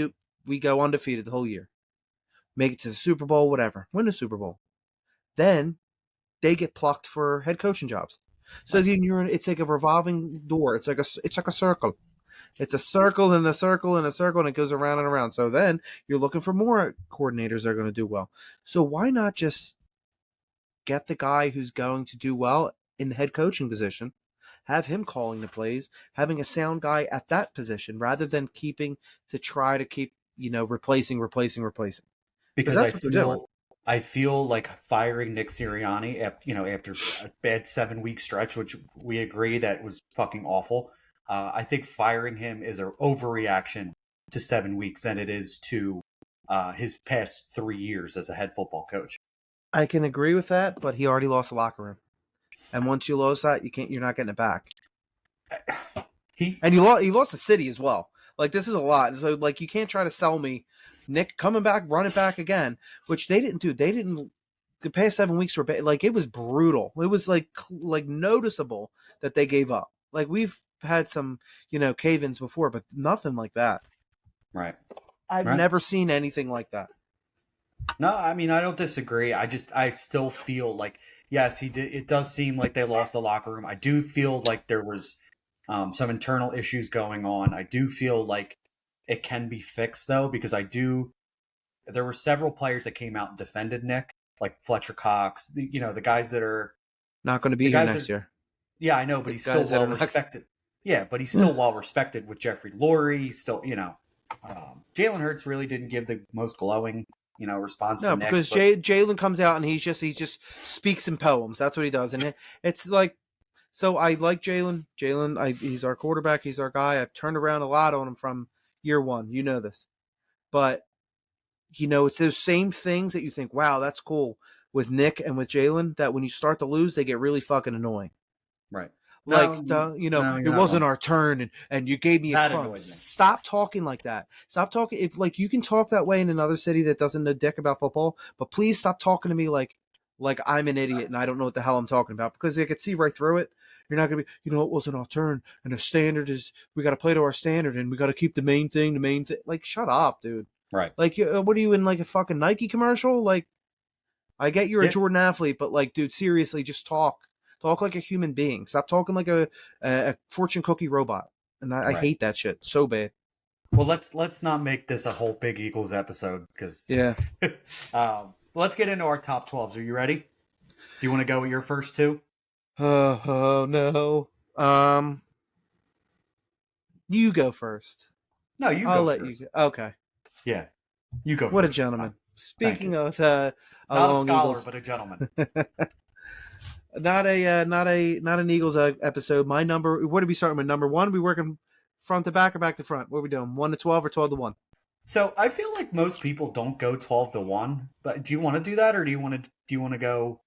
Speaker 2: go undefeated the whole year. Make it to the Super Bowl, whatever. Win the Super Bowl. then they get plucked for head coaching jobs. So then it's like a revolving door. It's like a circle. It's a circle and a circle and a circle, and it goes around and around. So then you're looking for more coordinators that are going to do well. So why not just get the guy who's going to do well in the head coaching position, have him calling the plays, having a sound guy at that position, rather than try to keep replacing.
Speaker 1: Because I feel like firing Nick Sirianni after a bad 7-week stretch, which we agree that was fucking awful. I think firing him is an overreaction to 7 weeks than it is to his past 3 years as a head football coach.
Speaker 2: I can agree with that, but he already lost the locker room, and once you lose that, you're not getting it back. He lost the city as well. Like, this is a lot. So, like, you can't try to sell me Nick coming back, running back again, which they didn't do. They didn't. The past 7 weeks were like, it was brutal. It was like noticeable that they gave up. Like, we've had some cave-ins before, but nothing like that.
Speaker 1: Right.
Speaker 2: I've never seen anything like that.
Speaker 1: No, I mean, I don't disagree. I still feel like, yes, he did. It does seem like they lost the locker room. I do feel like there was some internal issues going on. I do feel like it can be fixed, though, because there were several players that came out and defended Nick, like Fletcher Cox, the guys that are
Speaker 2: not going to be here next year.
Speaker 1: Yeah, I know, but he's still well respected. Yeah, but he's still well respected with Jeffrey Lurie. He's still, Jalen Hurts really didn't give the most glowing, response.
Speaker 2: No, because Jalen comes out and he just speaks in poems. That's what he does, and it's like. So I like Jalen. He's our quarterback. He's our guy. I've turned around a lot on him from year one. You know this. But, it's those same things that you think, wow, that's cool with Nick and with Jalen, that when you start to lose, they get really fucking annoying.
Speaker 1: Right.
Speaker 2: Like, it wasn't our turn and you gave me a crumb. Stop talking like that. Stop talking. If, you can talk that way in another city that doesn't know dick about football, but please stop talking to me like I'm an idiot and I don't know what the hell I'm talking about, because I could see right through it. You're not going to be, it wasn't our turn, and the standard is, we got to play to our standard, and we got to keep the main thing. Like, shut up, dude.
Speaker 1: Right.
Speaker 2: Like, what are you in, like, a fucking Nike commercial? Like, I get you're a Jordan athlete, but, like, dude, seriously, just talk. Talk like a human being. Stop talking like a fortune cookie robot. And I hate that shit so bad.
Speaker 1: Well, let's not make this a whole big Eagles episode, because let's get into our top 12s. Are you ready? Do you want to go with your first two?
Speaker 2: Oh no. You go first.
Speaker 1: No,
Speaker 2: I'll let you go. Okay.
Speaker 1: Yeah. You go first.
Speaker 2: What a gentleman. Speaking of
Speaker 1: not a scholar,
Speaker 2: Eagles.
Speaker 1: but a gentleman.
Speaker 2: Not an Eagles episode. My number, what are we starting with? Number one? We working front to back or back to front? What are we doing? 1 to 12 or 12 to 1?
Speaker 1: So I feel like most people don't go 12 to 1, but do you want to do that, or do you want to go?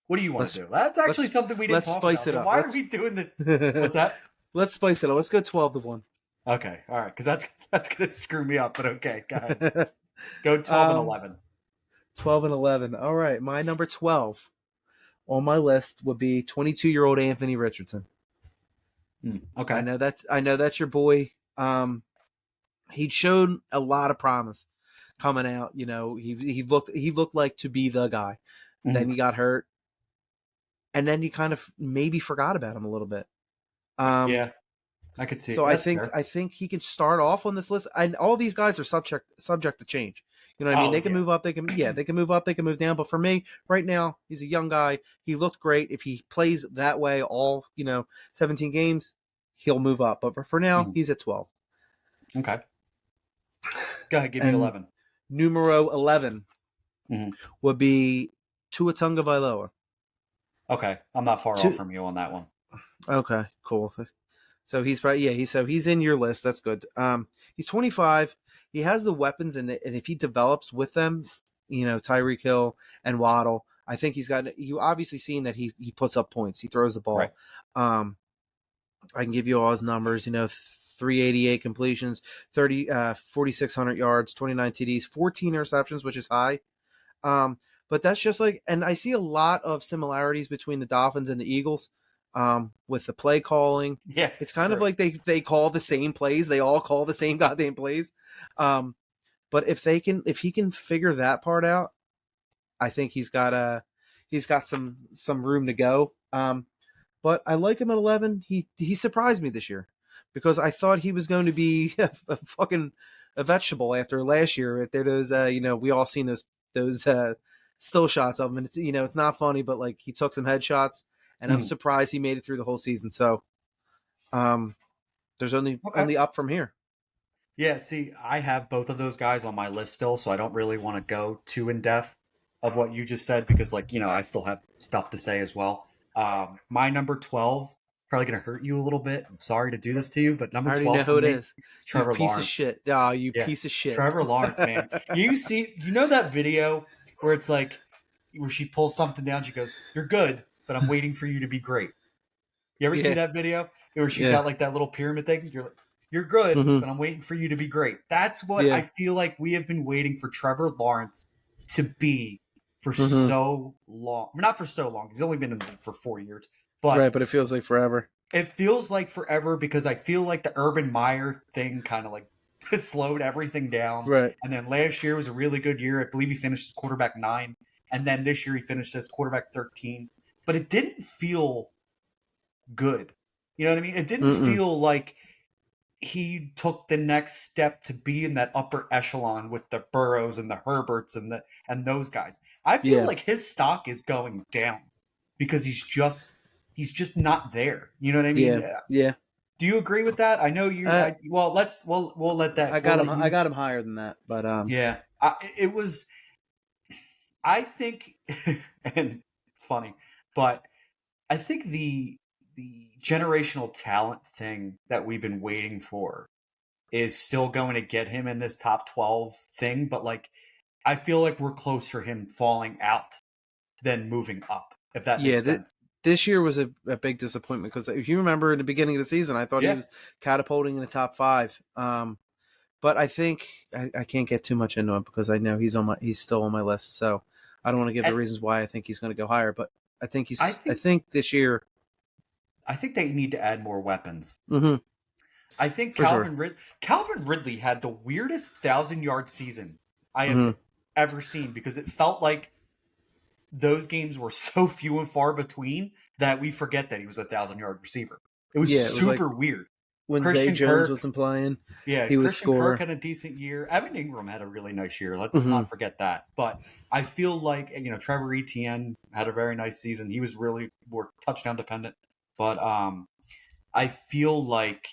Speaker 1: What do you want to do? That's actually something we didn't talk about.
Speaker 2: Let's spice it up.
Speaker 1: Why are we doing the? What's that?
Speaker 2: Let's spice it up. Let's go 12 to 1.
Speaker 1: Okay, all right, because that's gonna screw me up. But okay, go ahead. Go 12 and 11.
Speaker 2: 12 and 11. All right, my number 12 on my list would be 22-year-old Anthony Richardson.
Speaker 1: Okay,
Speaker 2: I know that's your boy. He showed a lot of promise coming out. He looked like to be the guy. Mm-hmm. Then he got hurt, and then you kind of maybe forgot about him a little bit.
Speaker 1: Yeah, I could see.
Speaker 2: So I think he can start off on this list. And all these guys are subject to change. You know what I mean? They can move up. They can move up. They can move down. But for me, right now, he's a young guy. He looked great. If he plays that way all 17 games, he'll move up. But for now, he's at 12.
Speaker 1: Okay. Go ahead. Give me 11.
Speaker 2: Numero 11 would be Tua Tagovailoa.
Speaker 1: Okay, I'm not far off from you on that one.
Speaker 2: Okay, cool. So he's probably he's in your list. That's good. He's 25. He has the weapons, and if he develops with them, Tyreek Hill and Waddle, I think he's got. You obviously seen that he puts up points. He throws the ball.
Speaker 1: Right.
Speaker 2: I can give you all his numbers. 388 completions, 4,600 yards, 29 TDs, 14 interceptions, which is high. But that's just and I see a lot of similarities between the Dolphins and the Eagles. With the play calling.
Speaker 1: Yeah.
Speaker 2: It's kind of like they call the same plays. They all call the same goddamn plays. But if he can figure that part out, I think he's got a he's got some room to go. But I like him at 11. He surprised me this year because I thought he was going to be a fucking a vegetable after last year. There those we all seen those still shots of him, and it's it's not funny, but like he took some headshots, and I'm surprised he made it through the whole season. So, there's only up from here.
Speaker 1: Yeah, see, I have both of those guys on my list still, so I don't really want to go too in depth of what you just said because, like, I still have stuff to say as well. My number 12, probably going to hurt you a little bit. I'm sorry to do this to you, but number 12 for me, is Trevor
Speaker 2: piece
Speaker 1: Lawrence.
Speaker 2: Of shit. Oh, you piece of shit.
Speaker 1: Trevor Lawrence, man. You know that video where it's like, where she pulls something down, she goes, "You're good, but I'm waiting for you to be great." You ever see that video where she's got like that little pyramid thing? You're like, "You're good, but I'm waiting for you to be great." That's what I feel like we have been waiting for Trevor Lawrence to be for so long. Not for so long. He's only been in the league for 4 years. But
Speaker 2: it feels like forever.
Speaker 1: It feels like forever because I feel like the Urban Meyer thing kind of like slowed everything down.
Speaker 2: Right.
Speaker 1: And then last year was a really good year. I believe he finished as quarterback 9. And then this year he finished as quarterback 13. But it didn't feel good. You know what I mean? It didn't feel like he took the next step to be in that upper echelon with the Burrows and the Herberts and those guys. I feel like his stock is going down because he's just not there. You know what I mean?
Speaker 2: Yeah.
Speaker 1: Do you agree with that? I know you. We'll let that.
Speaker 2: I got him higher than that, but
Speaker 1: yeah. It was. I think, and it's funny, but I think the generational talent thing that we've been waiting for is still going to get him in this top 12 thing. But like, I feel like we're close for him falling out than moving up, if that makes sense.
Speaker 2: This year was a big disappointment because if you remember in the beginning of the season, I thought he was catapulting in the top 5. But I think I can't get too much into him because I know he's still on my list. So I don't want to give the reasons why I think he's going to go higher. But I think I think this year.
Speaker 1: I think they need to add more weapons. I think
Speaker 2: Calvin
Speaker 1: Ridley had the weirdest 1,000-yard season I have ever seen because it felt like those games were so few and far between that we forget that he was a 1,000-yard receiver. It was super weird.
Speaker 2: When Zay Jones wasn't playing,
Speaker 1: he would score. Kirk had a decent year. Evan Ingram had a really nice year. Let's not forget that. But I feel like Trevor Etienne had a very nice season. He was really more touchdown dependent. But I feel like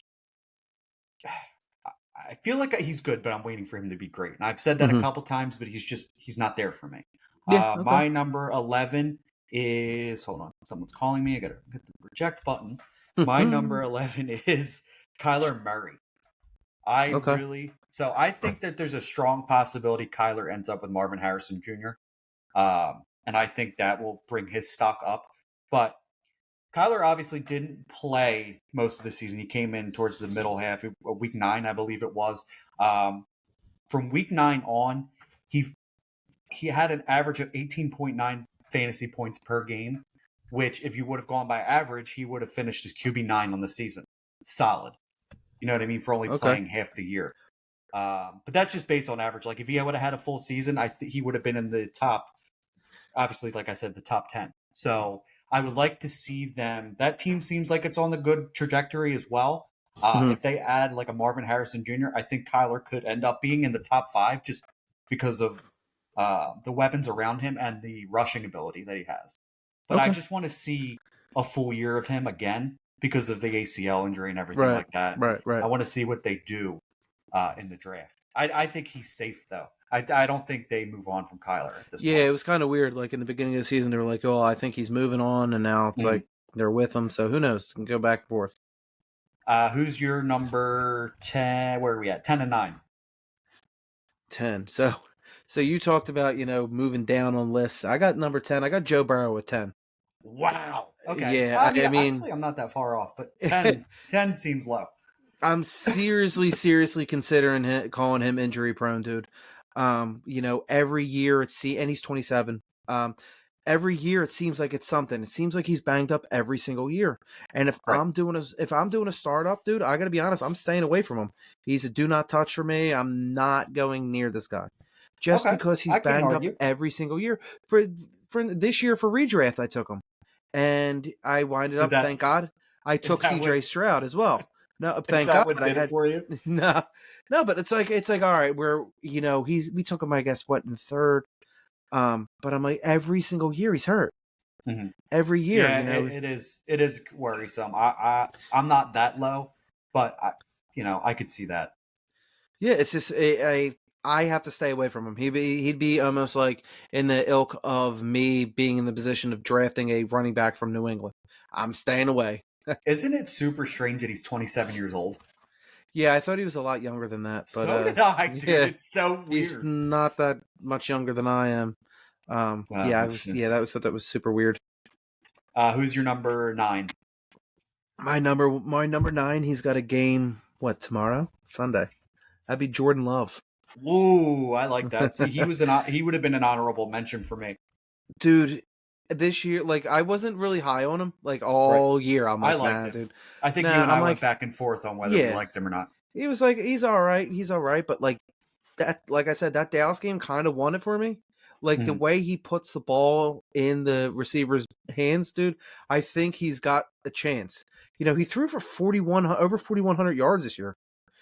Speaker 1: he's good, but I'm waiting for him to be great. And I've said that a couple times, but he's not there for me. My number 11 is, hold on, someone's calling me. I got to hit the reject button. My number 11 is Kyler Murray. So I think that there's a strong possibility Kyler ends up with Marvin Harrison Jr. And I think that will bring his stock up. But Kyler obviously didn't play most of the season. He came in towards the middle half, week 9, I believe it was. From week 9 on, he had an average of 18.9 fantasy points per game, which if you would have gone by average, he would have finished as QB9 on the season. Solid. You know what I mean? For only playing half the year. But that's just based on average. Like if he would have had a full season, I think he would have been in the top, obviously, like I said, the top 10. So I would like to see them. That team seems like it's on the good trajectory as well. If they add like a Marvin Harrison Jr., I think Kyler could end up being in the top 5 just because of the weapons around him and the rushing ability that he has. But I just want to see a full year of him again because of the ACL injury and everything like that.
Speaker 2: Right.
Speaker 1: I want to see what they do in the draft. I think he's safe, though. I don't think they move on from Kyler at this point.
Speaker 2: Yeah, it was kind of weird. Like in the beginning of the season, they were like, oh, I think he's moving on. And now it's like they're with him. So who knows? Can go back and forth.
Speaker 1: Who's your number 10? Where are we at? 10 and 9.
Speaker 2: 10. So you talked about, moving down on lists. I got number 10. I got Joe Burrow at 10.
Speaker 1: Wow. Okay.
Speaker 2: Yeah, I mean,
Speaker 1: actually, I'm not that far off, but 10 seems low.
Speaker 2: I'm seriously considering calling him injury prone, dude. Every year and he's 27. Every year it seems like it's something. It seems like he's banged up every single year. And if I'm doing a startup, dude, I got to be honest, I'm staying away from him. He's a do not touch for me. I'm not going near this guy just
Speaker 1: Okay,
Speaker 2: because he's
Speaker 1: I couldn't
Speaker 2: banged up
Speaker 1: argue.
Speaker 2: every single year. For this year for redraft, I took him, and I winded up. Thank God, I
Speaker 1: Is
Speaker 2: took
Speaker 1: that what
Speaker 2: C.J. Stroud as well. No,
Speaker 1: is
Speaker 2: thank
Speaker 1: that
Speaker 2: God
Speaker 1: what
Speaker 2: I
Speaker 1: did it
Speaker 2: had
Speaker 1: for you?
Speaker 2: no, no. But it's like all right, we took him, I guess, what, in third. But I'm like, every single year he's hurt.
Speaker 1: Mm-hmm.
Speaker 2: Every year,
Speaker 1: Yeah, it is worrisome. I'm not that low, but I could see that.
Speaker 2: Yeah, it's just I have to stay away from him. He'd be almost like in the ilk of me being in the position of drafting a running back from New England. I'm staying away.
Speaker 1: Isn't it super strange that he's 27 years old?
Speaker 2: Yeah, I thought he was a lot younger than that, but
Speaker 1: So did I, dude.
Speaker 2: yeah,
Speaker 1: It's so
Speaker 2: he's
Speaker 1: weird.
Speaker 2: not that much younger than I am.
Speaker 1: Well,
Speaker 2: Yeah,
Speaker 1: it's just
Speaker 2: that was super weird.
Speaker 1: who's your number 9?
Speaker 2: My number 9. He's got a game. What, tomorrow? Sunday. That'd be Jordan Love.
Speaker 1: Ooh, I like that. See, he would have been an honorable mention for me.
Speaker 2: Dude, this year, like, I wasn't really high on him, like,
Speaker 1: Right.
Speaker 2: all year. I'm
Speaker 1: I
Speaker 2: like,
Speaker 1: liked
Speaker 2: nah,
Speaker 1: him.
Speaker 2: dude.
Speaker 1: I think you
Speaker 2: Nah,
Speaker 1: and
Speaker 2: I'm
Speaker 1: I went
Speaker 2: like,
Speaker 1: back and forth on whether we
Speaker 2: yeah.
Speaker 1: liked him or not.
Speaker 2: He was like, he's all right. He's all right. But, like, that, like I said, that Dallas game kind of won it for me. Like, the
Speaker 1: Mm-hmm.
Speaker 2: way he puts the ball in the receiver's hands, dude, I think he's got a chance. He threw for over 4,100 yards this year.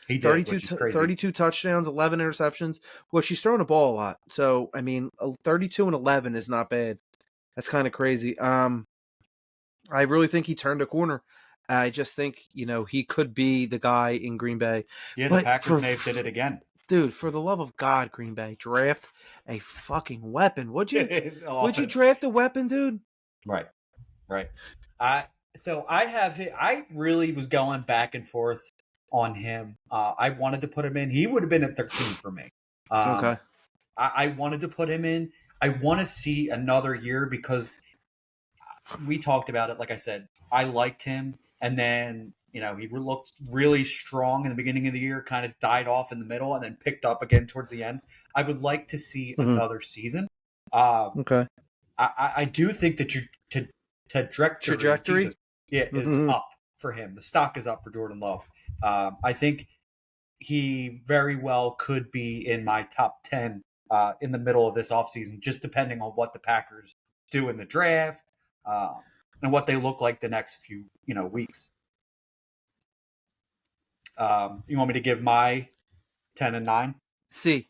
Speaker 1: He did, which is crazy.
Speaker 2: 32 touchdowns, 11 interceptions. Well, she's throwing the ball a lot. So, I mean, 32 and 11 is not bad. That's kind of crazy. I really think he turned a corner. I just think, he could be the guy in Green Bay.
Speaker 1: Yeah, the
Speaker 2: But
Speaker 1: Packers may have did it again.
Speaker 2: dude, for the love of God, Green Bay, draft a fucking weapon. Would you draft a weapon, dude?
Speaker 1: Right. I really was going back and forth on him. I wanted to put him in. He would have been at 13 for me.
Speaker 2: Okay.
Speaker 1: I wanted to put him in. I want to see another year because we talked about it. Like I said, I liked him, and then he looked really strong in the beginning of the year, kind of died off in the middle, and then picked up again towards the end. I would like to see another season.
Speaker 2: Okay.
Speaker 1: I do think that trajectory Jesus, is up for him. The stock is up for Jordan Love. I think he very well could be in my top 10 in the middle of this offseason, just depending on what the Packers do in the draft and what they look like the next few weeks. You want me to give my 10 and 9?
Speaker 2: See.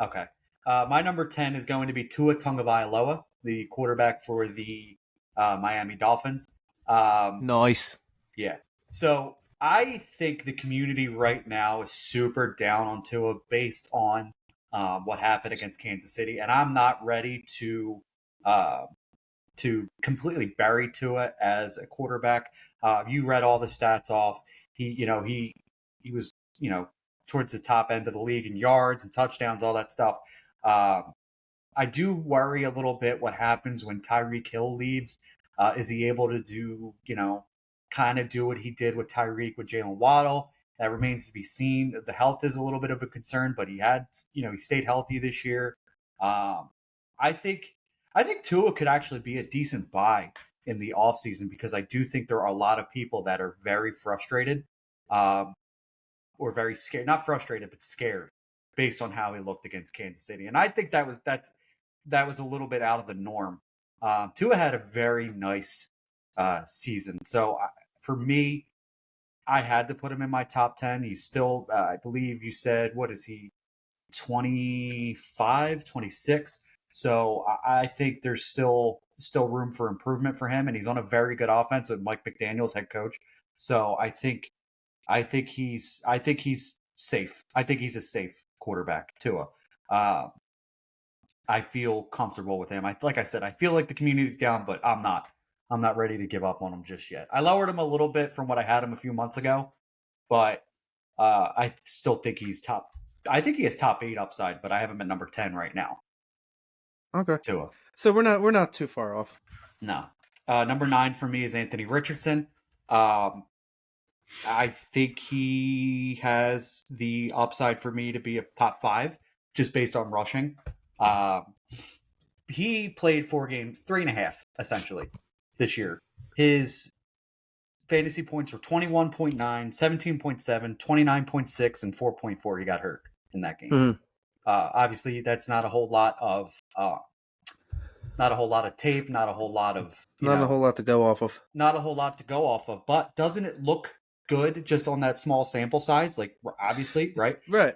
Speaker 1: Okay. My number 10 is going to be Tua Tagovailoa, the quarterback for the Miami Dolphins.
Speaker 2: Nice.
Speaker 1: Yeah. So I think the community right now is super down on Tua based on what happened against Kansas City, and I'm not ready to completely bury Tua as a quarterback. You read all the stats off. He was towards the top end of the league in yards and touchdowns, all that stuff. I do worry a little bit what happens when Tyreek Hill leaves. Is he able to do, kind of do what he did with Tyreek with Jalen Waddle? That remains to be seen. The health is a little bit of a concern, but he stayed healthy this year. I think Tua could actually be a decent buy in the offseason because I do think there are a lot of people that are very frustrated or very scared. Not frustrated, but scared based on how he looked against Kansas City. And I think that was a little bit out of the norm. Tua had a very nice season. So for me, I had to put him in my top 10. He's still, I believe you said, what is he, 25, 26? So I think there's still room for improvement for him. And he's on a very good offense with Mike McDaniel's head coach. So I think he's safe. I think he's a safe quarterback, Tua. I feel comfortable with him. Like I said, I feel like the community's down, but I'm not. I'm not ready to give up on him just yet. I lowered him a little bit from what I had him a few months ago, but I still think he's top. I think he has top 8 upside, but I have him at number 10 right now.
Speaker 2: Okay.
Speaker 1: Tua.
Speaker 2: So we're not too far off.
Speaker 1: No. Number 9 for me is Anthony Richardson. I think he has the upside for me to be a top 5 just based on rushing. He played 4 games, 3.5 essentially this year. His fantasy points were 21.9, 17.7, 29.6, and 4.4. He got hurt in that game. Obviously, that's not a whole lot of tape, not a whole lot of
Speaker 2: not a whole lot to go off of.
Speaker 1: Not a whole lot to go off of. But doesn't it look good just on that small sample size? Like, obviously, right?
Speaker 2: Right.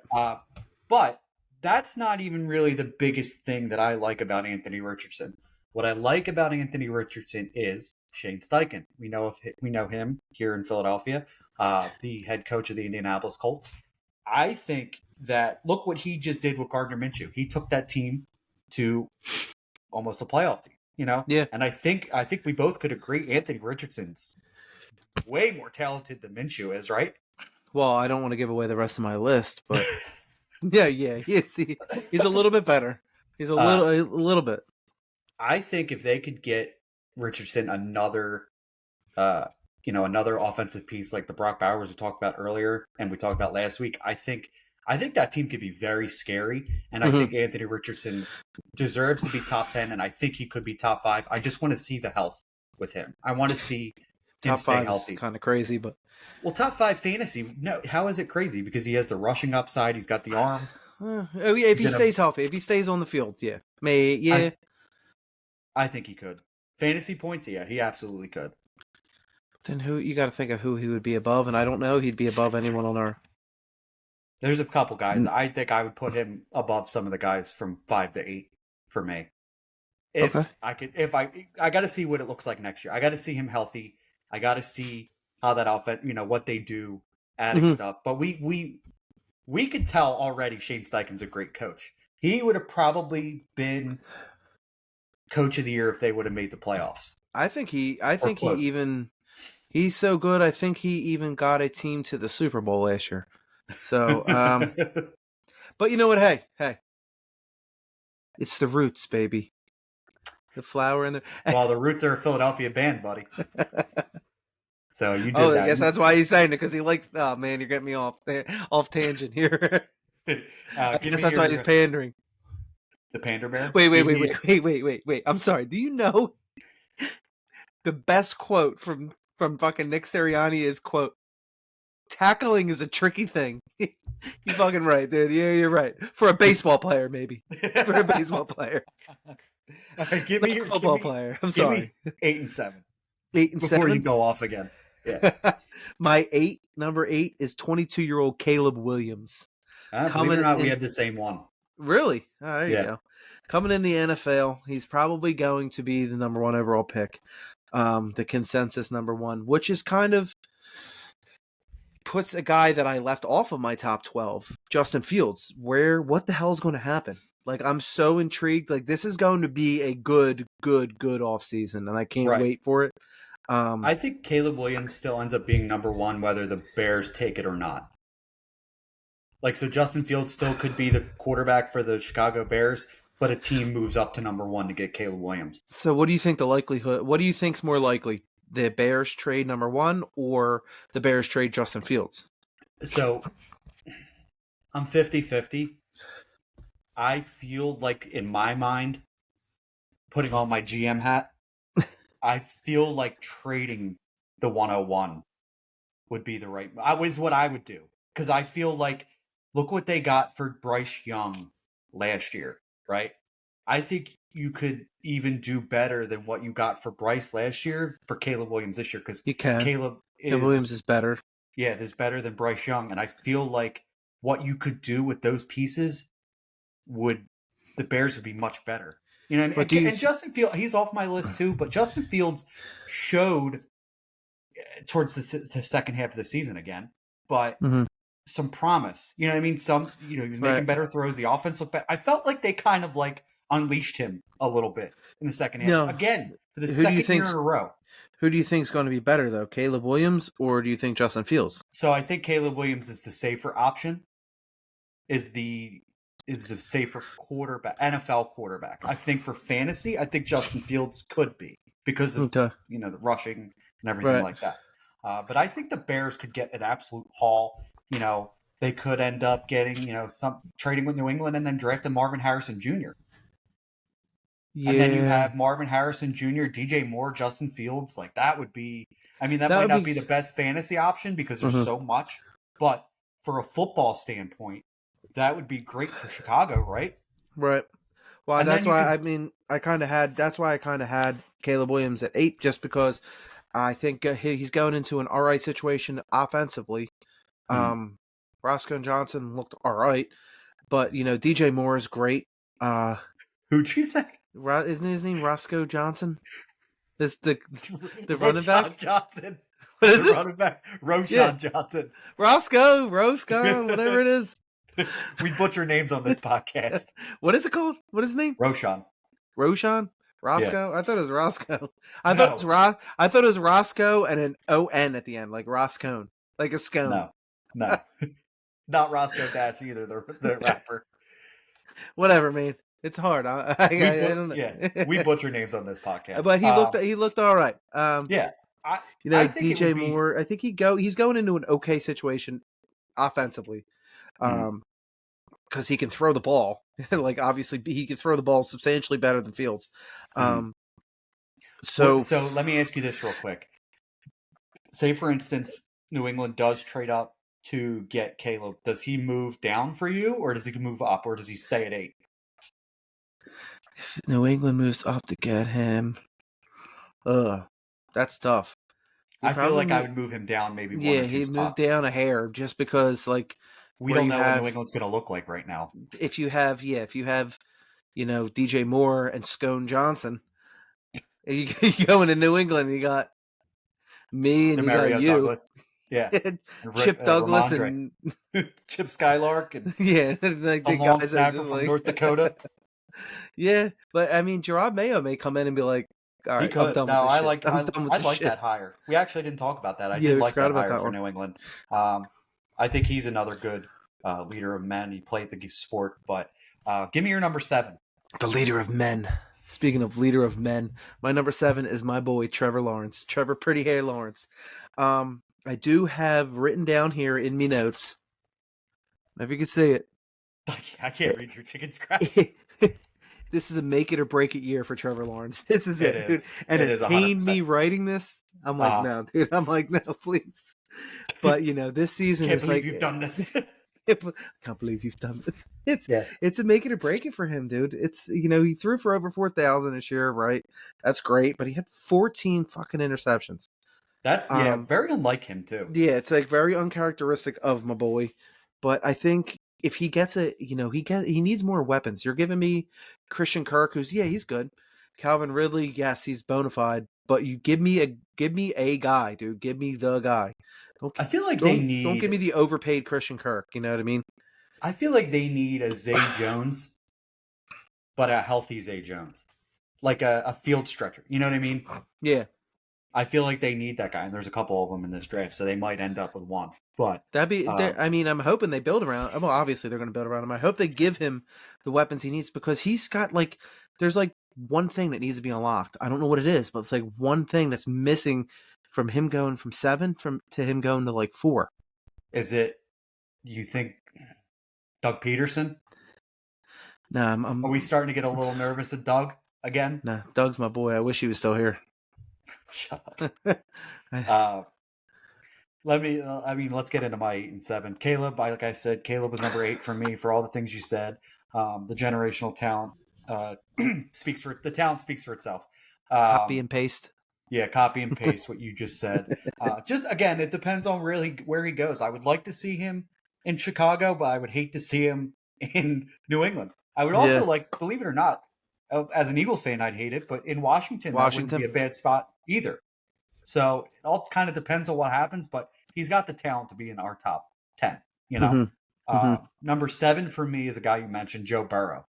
Speaker 1: But that's not even really the biggest thing that I like about Anthony Richardson. What I like about Anthony Richardson is Shane Steichen. We know him here in Philadelphia, the head coach of the Indianapolis Colts. I think that look what he just did with Gardner Minshew. He took that team to almost a playoff team,
Speaker 2: Yeah.
Speaker 1: And I think we both could agree Anthony Richardson's way more talented than Minshew is, right?
Speaker 2: Well, I don't want to give away the rest of my list, but yeah, he's a little bit better. He's a little bit.
Speaker 1: I think if they could get Richardson another offensive piece like the Brock Bowers we talked about earlier and we talked about last week, I think that team could be very scary. And I think Anthony Richardson deserves to be top 10, and I think he could be top 5. I just want to see the health with him. I want to see him
Speaker 2: top
Speaker 1: stay healthy.
Speaker 2: Kind of crazy, but
Speaker 1: top 5 fantasy. No, how is it crazy? Because he has the rushing upside. He's got the arm.
Speaker 2: If he stays healthy, if he stays on the field, yeah.
Speaker 1: I think he could. Fantasy points, yeah, he absolutely could.
Speaker 2: Then you got to think of who he would be above, and I don't know he'd be above anyone on our.
Speaker 1: There's a couple guys. I think I would put him above some of the guys from 5 to 8 for me. I got to see what it looks like next year. I got to see him healthy. I got to see how that offense, what they do, adding stuff. But we could tell already Shane Steichen's a great coach. He would have probably been coach of the year if they would have made the playoffs.
Speaker 2: He's so good. I think he even got a team to the Super Bowl last year. So, but you know what? Hey, it's the Roots, baby. The flower in the.
Speaker 1: Well, the Roots are a Philadelphia band, buddy. So you did that.
Speaker 2: I guess that's why he's saying it, because he likes. Oh man, you're getting me off tangent here. I guess that's why he's pandering.
Speaker 1: The Pander Bear.
Speaker 2: Wait. I'm sorry. Do you know the best quote from fucking Nick Sirianni is quote, "Tackling is a tricky thing." You're fucking right, dude. Yeah, you're right. For a baseball player, maybe. For a baseball player.
Speaker 1: All right, give me your
Speaker 2: football player. I'm sorry.
Speaker 1: 8 and 7.
Speaker 2: 8 and 7
Speaker 1: before you go off again. Yeah.
Speaker 2: My number 8 is 22-year-old Caleb Williams.
Speaker 1: Believe it or not, we had the same one.
Speaker 2: Really? Oh, there you go. Coming in the NFL, he's probably going to be the number 1 overall pick. The consensus number 1, which is kind of puts a guy that I left off of my top 12, Justin Fields. What the hell is going to happen? Like, I'm so intrigued. Like, this is going to be a good offseason, and I can't wait for it.
Speaker 1: I think Caleb Williams still ends up being number 1, whether the Bears take it or not. Like, so Justin Fields still could be the quarterback for the Chicago Bears, but a team moves up to number 1 to get Caleb Williams.
Speaker 2: So what do you think what do you think's more likely? The Bears trade number 1 or the Bears trade Justin Fields?
Speaker 1: So I'm 50-50. I feel like, in my mind, putting on my GM hat, I feel like trading the 101 would be the right, is what I would do. Because I feel like, look what they got for Bryce Young last year, right? I think you could even do better than what you got for Bryce last year for Caleb Williams this year. Because Caleb
Speaker 2: Williams is better.
Speaker 1: Yeah, it is better than Bryce Young. And I feel like what you could do with those pieces the Bears would be much better. You know what I mean? And Justin Fields, he's off my list too, but Justin Fields showed towards the second half of the season again, but some promise. You know what I mean? He was making better throws. The offense looked better. I felt like they kind of like unleashed him a little bit in the second half. Again, for the second year in a row.
Speaker 2: Who do you think is going to be better, though? Caleb Williams, or do you think Justin Fields?
Speaker 1: So I think Caleb Williams is the safer option, is the safer quarterback, NFL quarterback. I think for fantasy, I think Justin Fields could be because of the rushing and everything like that. But I think the Bears could get an absolute haul. They could end up getting some trading with New England and then drafting Marvin Harrison Jr. Yeah. And then you have Marvin Harrison Jr., DJ Moore, Justin Fields. Like, that would be. I mean, that might not be the best fantasy option because there's so much. But for a football standpoint, that would be great for Chicago, right?
Speaker 2: Right. Well, that's why I kind of had Caleb Williams at 8, just because I think he's going into an all right situation offensively. Roscoe Johnson looked all right, but DJ Moore is great.
Speaker 1: Who'd you say?
Speaker 2: Isn't his name Roscoe Johnson? This the running back
Speaker 1: Johnson.
Speaker 2: What is
Speaker 1: the running back Roshan Johnson.
Speaker 2: Roscoe, whatever it is.
Speaker 1: We butcher names on this podcast.
Speaker 2: What is it called? What is his name?
Speaker 1: Roshan.
Speaker 2: Roscoe?
Speaker 1: Yeah.
Speaker 2: I thought it was Roscoe. I thought it was Roscoe and an O-N at the end, like Roscone, like a scone.
Speaker 1: No. Not Roscoe Dash either, the rapper.
Speaker 2: Whatever, man. It's hard. I don't know.
Speaker 1: Yeah, we butcher names on this podcast.
Speaker 2: But he looked all right.
Speaker 1: Yeah. I think
Speaker 2: DJ Moore, I think he's going into an okay situation offensively. Because he can throw the ball. Like, obviously, he can throw the ball substantially better than Fields. So
Speaker 1: let me ask you this real quick. Say, for instance, New England does trade up to get Caleb. Does he move down for you, or does he move up, or does he stay at 8?
Speaker 2: If New England moves up to get him, that's tough.
Speaker 1: I feel like I would move him down maybe one or two
Speaker 2: he'd move
Speaker 1: spots.
Speaker 2: down a hair, just because, like,
Speaker 1: we don't know what New England's going to look like right now.
Speaker 2: If you have DJ Moore and Scone Johnson, you go into New England, you got me and
Speaker 1: DeMario
Speaker 2: you got you.
Speaker 1: Douglas. Yeah.
Speaker 2: Chip Douglas and
Speaker 1: Chip Skylark and
Speaker 2: like the guys
Speaker 1: from North Dakota.
Speaker 2: Yeah, but I mean, Gerard Mayo may come in and be like, "All right, I'm done with this shit.
Speaker 1: I like that hire. We actually didn't talk about that. I did like that hire for New England. I think he's another good leader of men. He played the sport, but give me your number 7.
Speaker 2: The leader of men. Speaking of leader of men, my number 7 is my boy Trevor Lawrence. Trevor Pretty Hair Lawrence. I do have written down here in me notes. If you can see it.
Speaker 1: I can't read your chicken scratch.
Speaker 2: This is a make it or break it year for Trevor Lawrence. This is it, dude. And it pained
Speaker 1: 100%.
Speaker 2: me writing this. I'm like, no, dude. I'm like, no, please. But this season is like,
Speaker 1: you've done this.
Speaker 2: I can't believe you've done this. It's a make it or break it for him, dude. It's he threw for over 4,000 this year, right? That's great, but he had 14 fucking interceptions.
Speaker 1: That's very unlike him too.
Speaker 2: Yeah, it's like very uncharacteristic of my boy. But I think if he gets he needs more weapons. You're giving me Christian Kirk, who's he's good. Calvin Ridley, yes, he's bona fide. But you give me a guy, dude. Give me the guy.
Speaker 1: I feel like
Speaker 2: don't give me the overpaid Christian Kirk. You know what I mean?
Speaker 1: I feel like they need a Zay Jones, but a healthy Zay Jones, like a field stretcher. You know what I mean?
Speaker 2: Yeah.
Speaker 1: I feel like they need that guy, and there's a couple of them in this draft, so they might end up with one. But
Speaker 2: that'd be. I mean, I'm hoping they build around. Well, obviously they're going to build around him. I hope they give him the weapons he needs, because he's got there's one thing that needs to be unlocked. I don't know what it is, but it's like one thing that's missing from him going from 7 to him going to 4.
Speaker 1: Is it? You think Doug Peterson?
Speaker 2: No,
Speaker 1: Are we starting to get a little nervous at Doug again?
Speaker 2: No, Doug's my boy. I wish he was still here.
Speaker 1: Shut up. Let's get into my 8 and 7. Caleb, like I said, Caleb was number 8 for me for all the things you said. The generational talent speaks for itself.
Speaker 2: Copy and paste.
Speaker 1: Yeah, copy and paste what you just said. Just again, it depends on really where he goes. I would like to see him in Chicago, but I would hate to see him in New England. I would also believe it or not, as an Eagles fan, I'd hate it, but in Washington, that wouldn't be a bad spot either. So it all kind of depends on what happens, but he's got the talent to be in our top 10, Number 7 for me is a guy you mentioned, Joe Burrow.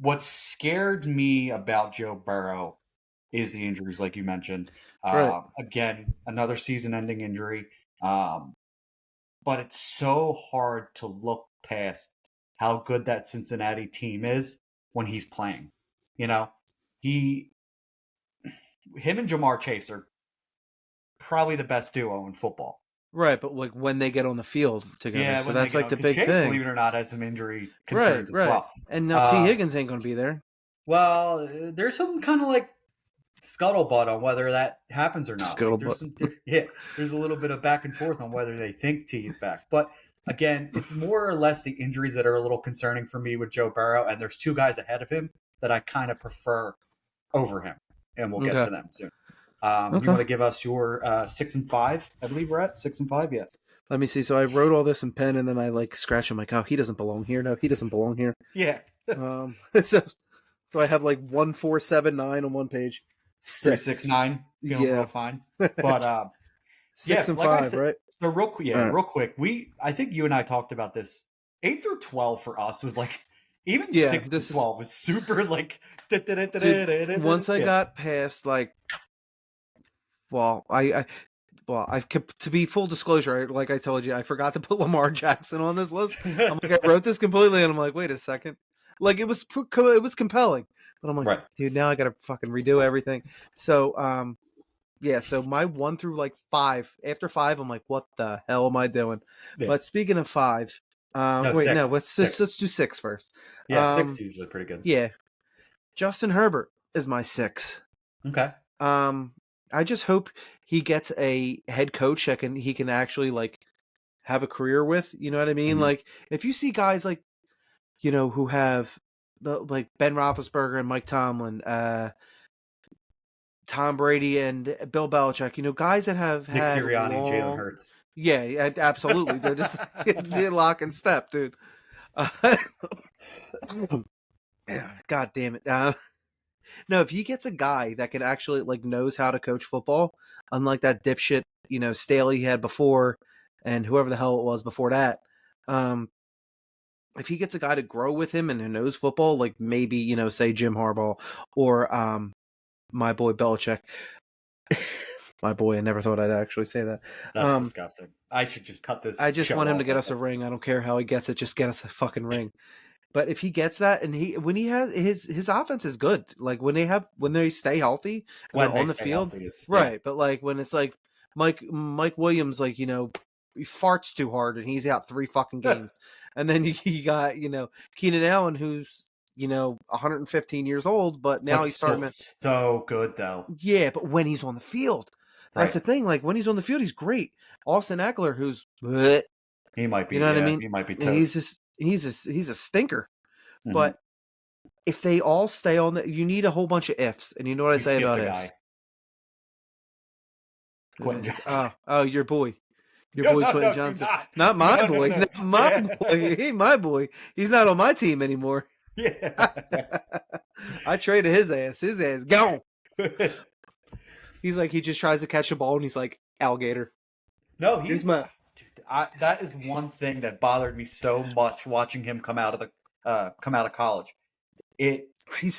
Speaker 1: What scared me about Joe Burrow is the injuries, like you mentioned.
Speaker 2: Right.
Speaker 1: Again, another season-ending injury. But it's so hard to look past how good that Cincinnati team is when he's playing. Him and Jamar Chase are probably the best duo in football.
Speaker 2: Right, but when they get on the field together, so that's the big
Speaker 1: Chase,
Speaker 2: thing.
Speaker 1: Believe it or not, has some injury concerns as well.
Speaker 2: And now T. Higgins ain't going to be there.
Speaker 1: Well, there's some kind of scuttlebutt on whether that happens or not.
Speaker 2: Scuttlebutt.
Speaker 1: There's a little bit of back and forth on whether they think T is back. But again, it's more or less the injuries that are a little concerning for me with Joe Burrow, and there's two guys ahead of him that I kind of prefer over him, and we'll get to them soon. You want to give us your 6 and 5? I believe we're at 6 and 5. Yeah.
Speaker 2: Let me see. So I wrote all this in pen, and then I like scratch. I'm like, oh, he doesn't belong here. No, he doesn't belong here.
Speaker 1: Yeah.
Speaker 2: So I have like 1, 4, 7, 9 on one page.
Speaker 1: 6, 6, 9. Feeling real fine. But
Speaker 2: 6 and 5,
Speaker 1: said,
Speaker 2: right?
Speaker 1: So real quick. I think you and I talked about this. 8 through 12 for us was like, even 6 to 12 was super like.
Speaker 2: Dude, once I got past like, to be full disclosure, like I told you, I forgot to put Lamar Jackson on this list. I'm like, I wrote this completely, and I'm like, wait a second, like it was compelling, but I'm like, dude, now I got to fucking redo everything. So, so my 1 through like 5. After 5, I'm like, what the hell am I doing? Yeah. But speaking of 5, let's do 6 first.
Speaker 1: Yeah, 6 is usually pretty good.
Speaker 2: Yeah, Justin Herbert is my 6.
Speaker 1: Okay.
Speaker 2: I just hope he gets a head coach that he can actually like have a career with. You know what I mean? Mm-hmm. Like if you see guys like, who have like Ben Roethlisberger and Mike Tomlin, Tom Brady and Bill Belichick, guys that have
Speaker 1: Nick had Sirianni, Jalen Hurts.
Speaker 2: Yeah, absolutely. They're just lock and step, dude. God damn it. No, if he gets a guy that can actually like knows how to coach football, unlike that dipshit, Staley he had before, and whoever the hell it was before that, if he gets a guy to grow with him and who knows football, like maybe say Jim Harbaugh or my boy Belichick. My boy, I never thought I'd actually say that.
Speaker 1: That's disgusting. I should just cut this.
Speaker 2: I just want him to get us a ring. I don't care how he gets it. Just get us a fucking ring. But if he gets that, and when he has his offense is good. Like when they stay healthy and they're on the field, right? But like when it's like Mike Williams, like he farts too hard and he's out 3 fucking games, and then you got Keenan Allen who's 115 years old, but now he's starting
Speaker 1: so good though.
Speaker 2: Yeah, but when he's on the field, that's the thing. Like when he's on the field, he's great. Austin Eckler, who's
Speaker 1: he might be,
Speaker 2: what I mean?
Speaker 1: He might be toast.
Speaker 2: He's a stinker. Mm-hmm. But if they all stay on you need a whole bunch of ifs, and you know what I say about ifs.
Speaker 1: Quentin Johnson.
Speaker 2: Oh, your boy. Quentin Johnson. Not my boy. Not my boy. He ain't my boy. He's not on my team anymore.
Speaker 1: Yeah.
Speaker 2: I traded his ass. His ass gone. He's like, he just tries to catch a ball and he's like, alligator.
Speaker 1: No, he's my. Dude, that is one thing that bothered me so much watching him come out of college. He's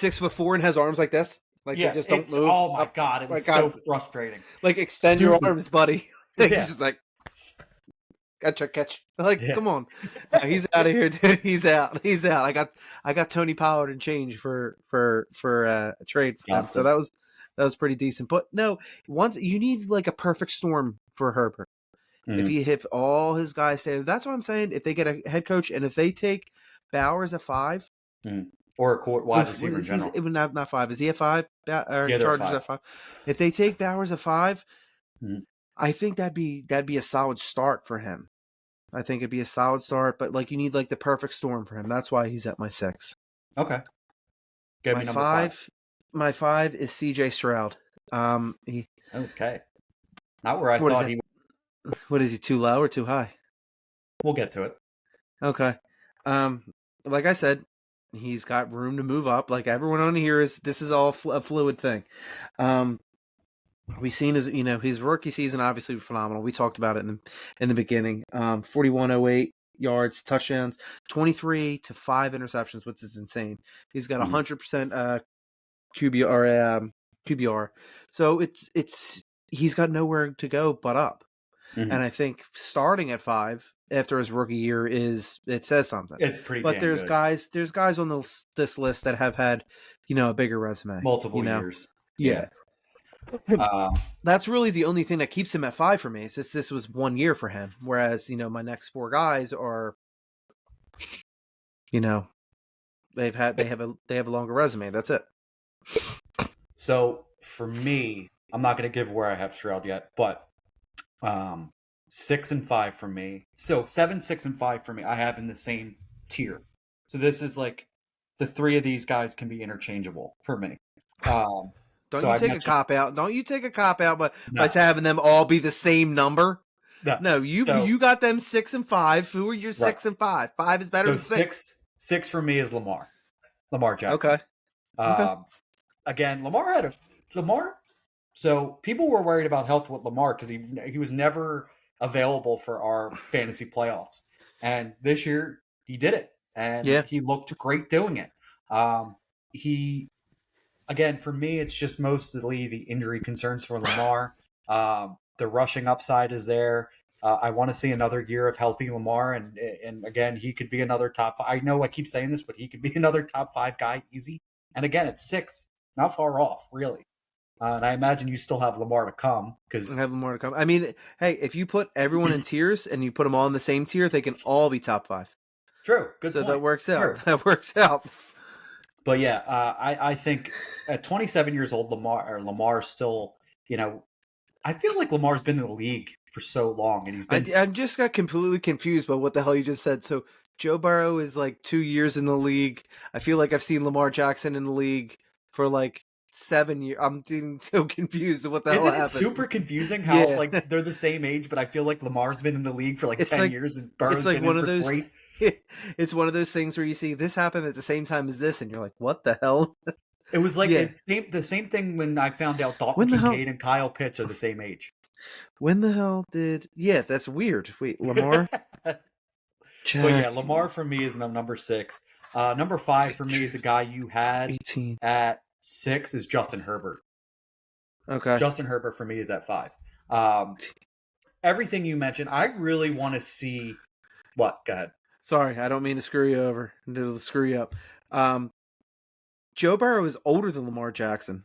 Speaker 2: 6'4" and has arms like this. Like they just don't move.
Speaker 1: Oh my god, it was so frustrating.
Speaker 2: Like extend your arms, buddy. Like, he's just like catch. Like come on, he's out of here, dude. He's out. I got Tony Pollard and change for a trade. So that was pretty decent. But no, once you need like a perfect storm for Herbert. Mm-hmm. If he hit all his guys stay, that's what I'm saying. If they get a head coach and if they take Bowers at 5,
Speaker 1: or a wide receiver in general,
Speaker 2: not 5. Is he at 5? Chargers at 5. If they take Bowers at 5, I think that'd be a solid start for him. I think it'd be a solid start, but like you need like the perfect storm for him. That's why he's at my 6.
Speaker 1: Okay.
Speaker 2: My 5. My 5 is CJ Stroud.
Speaker 1: Okay. Not where I thought he would.
Speaker 2: What is he, too low or too high?
Speaker 1: We'll get to it.
Speaker 2: Okay. Like I said, he's got room to move up. Like everyone on here this is all a fluid thing. We've seen his rookie season obviously phenomenal. We talked about it in the beginning. 4108 yards, touchdowns, 23 to 5 interceptions, which is insane. He's got 100% QBR. So he's got nowhere to go but up. Mm-hmm. And I think starting at 5 after his rookie year it says something.
Speaker 1: It's pretty.
Speaker 2: But there's guys on this list that have had a bigger resume,
Speaker 1: multiple years.
Speaker 2: Yeah. That's really the only thing that keeps him at 5 for me. Is this was 1 year for him, whereas my next 4 guys are, they have a longer resume. That's it.
Speaker 1: So for me, I'm not going to give where I have Stroud yet, but 6 and 5 for me. So 7, 6, and 5 for me. I have in the same tier. So this is like the three of these guys can be interchangeable for me.
Speaker 2: Don't you take a cop out? Don't you take a cop out by having them all be the same number? No, you got them 6 and 5. Who are your 6 and 5? 5 is better than 6.
Speaker 1: 6 for me is Lamar Jackson. Okay. Again, Lamar. So people were worried about health with Lamar because he was never available for our fantasy playoffs, and this year he did it, and he looked great doing it. Again, for me, it's just mostly the injury concerns for Lamar. The rushing upside is there. I want to see another year of healthy Lamar, and again, he could be another top 5. I know I keep saying this, but he could be another top 5 guy easy. And again, it's 6, not far off, really. And I imagine you still have Lamar to come.
Speaker 2: I have Lamar to come. I mean, hey, if you put everyone in tiers and you put them all in the same tier, they can all be top 5.
Speaker 1: True. Good point.
Speaker 2: So that works out. True. That works out.
Speaker 1: But yeah, I think at 27 years old, Lamar still, I feel like Lamar's been in the league for so long, and he's been.
Speaker 2: I just got completely confused by what the hell you just said. So Joe Burrow is like 2 years in the league. I feel like I've seen Lamar Jackson in the league for like 7 years. I'm getting so confused at what the hell happened.
Speaker 1: Isn't it super confusing how like they're the same age, but I feel like Lamar's been in the league for like 10 years, and Burrow's been in for 3.
Speaker 2: It's one of those things where you see this happen at the same time as this, and you're like, what the hell?
Speaker 1: It was like the same thing when I found out Dalton Kincaid and Kyle Pitts are the same age.
Speaker 2: When the hell did... Yeah, that's weird. Wait, Lamar?
Speaker 1: But yeah, Lamar for me is number 6. Number 5 for me is a guy you had
Speaker 2: 18.
Speaker 1: At 6 is Justin Herbert.
Speaker 2: Okay.
Speaker 1: Justin Herbert for me is at 5. Everything you mentioned, I really want to see... What? Go ahead.
Speaker 2: Sorry, I don't mean to screw you over. To screw you up. Joe Burrow is older than Lamar Jackson.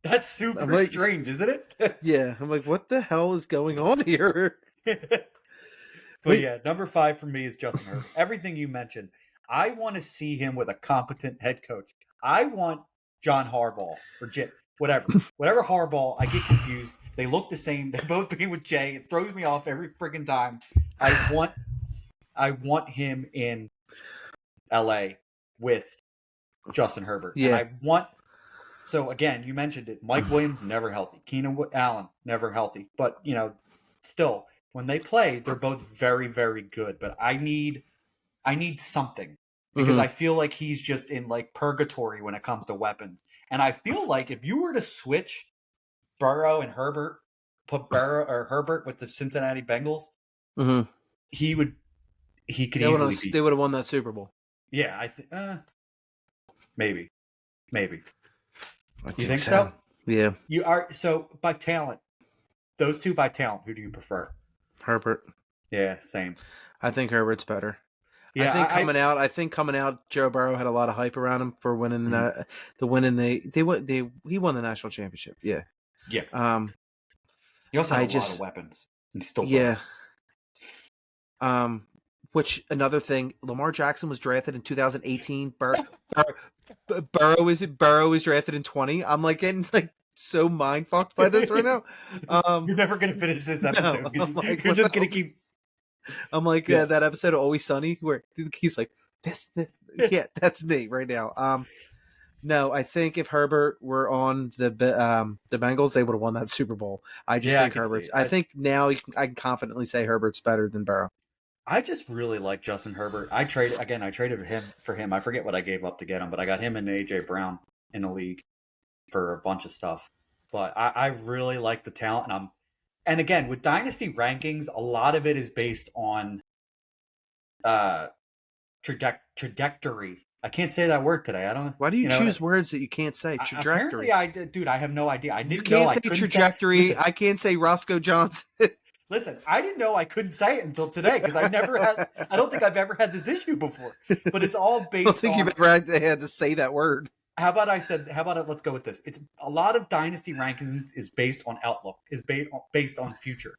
Speaker 1: That's super strange, isn't it?
Speaker 2: Yeah. I'm like, what the hell is going on here?
Speaker 1: But yeah, number 5 for me is Justin Herbert. Everything you mentioned. I want to see him with a competent head coach. I want John Harbaugh or Jim, whatever Harbaugh. I get confused. They look the same. They both begin with J. It throws me off every freaking time. I want him in LA with Justin Herbert.
Speaker 2: Yeah.
Speaker 1: And so again, you mentioned it. Mike Williams, never healthy. Keenan Allen, never healthy. But, still, when they play, they're both very, very good. But I need something because I feel like he's just in like purgatory when it comes to weapons. And I feel like if you were to switch Burrow and Herbert, put Burrow or Herbert with the Cincinnati Bengals, he could easily
Speaker 2: they would have won that Super Bowl.
Speaker 1: Yeah, I think maybe. You think so?
Speaker 2: Yeah.
Speaker 1: You are so by talent. Those two by talent, who do you prefer?
Speaker 2: Herbert.
Speaker 1: Yeah, same.
Speaker 2: I think Herbert's better.
Speaker 1: Yeah,
Speaker 2: I think coming out, Joe Burrow had a lot of hype around him for winning he won the national championship. Yeah.
Speaker 1: Yeah. He also had a lot of weapons. And still
Speaker 2: does. Which another thing, Lamar Jackson was drafted in 2018. Burrow is drafted in 20. I'm like getting like so mind fucked by this right now.
Speaker 1: You're never gonna finish this episode. No, you're just gonna keep.
Speaker 2: I'm like that episode of Always Sunny where he's like this. Yeah, that's me right now. No, I think if Herbert were on the Bengals, they would have won that Super Bowl. I just think Herbert's. I think now I can confidently say Herbert's better than Burrow.
Speaker 1: I just really like Justin Herbert. I traded him for him. I forget what I gave up to get him, but I got him and AJ Brown in the league for a bunch of stuff. But I really like the talent, and again with dynasty rankings, a lot of it is based on trajectory. I can't say that word today. I don't know.
Speaker 2: Why do you choose words that you can't say? Trajectory.
Speaker 1: Apparently, I did, dude. I have no idea.
Speaker 2: You can't say trajectory. I can't say Roscoe Johnson.
Speaker 1: Listen, I didn't know I couldn't say it until today because I don't think I've ever had this issue before. But it's all based on... I don't think
Speaker 2: you've ever had to say that word.
Speaker 1: Let's go with this. It's a lot of dynasty rankings is based on outlook, is based on future.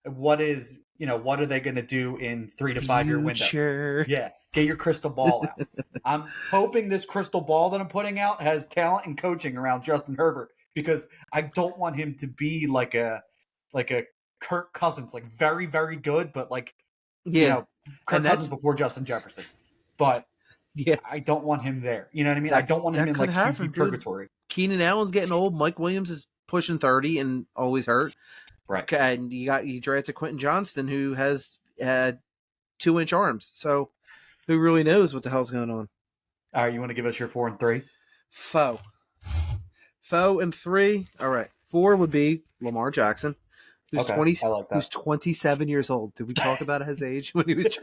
Speaker 1: What are they going to do in 3 to 5 year window? Yeah. Get your crystal ball out. I'm hoping this crystal ball that I'm putting out has talent and coaching around Justin Herbert because I don't want him to be like a Kirk Cousins, like very, very good, but like,
Speaker 2: yeah,
Speaker 1: Kirk Cousins before Justin Jefferson. But
Speaker 2: yeah,
Speaker 1: I don't want him there. You know what I mean? I don't want him in like QB purgatory.
Speaker 2: Keenan Allen's getting old. Mike Williams is pushing 30 and always hurt.
Speaker 1: Right.
Speaker 2: And you drafted Quentin Johnston, who has had 2-inch arms. So who really knows what the hell's going on?
Speaker 1: All right, you want to give us your 4 and 3?
Speaker 2: Foe and 3. All right, 4 would be Lamar Jackson, who's
Speaker 1: okay,
Speaker 2: 20.
Speaker 1: I like that.
Speaker 2: Who's 27 years old. Did we talk about his age when he was?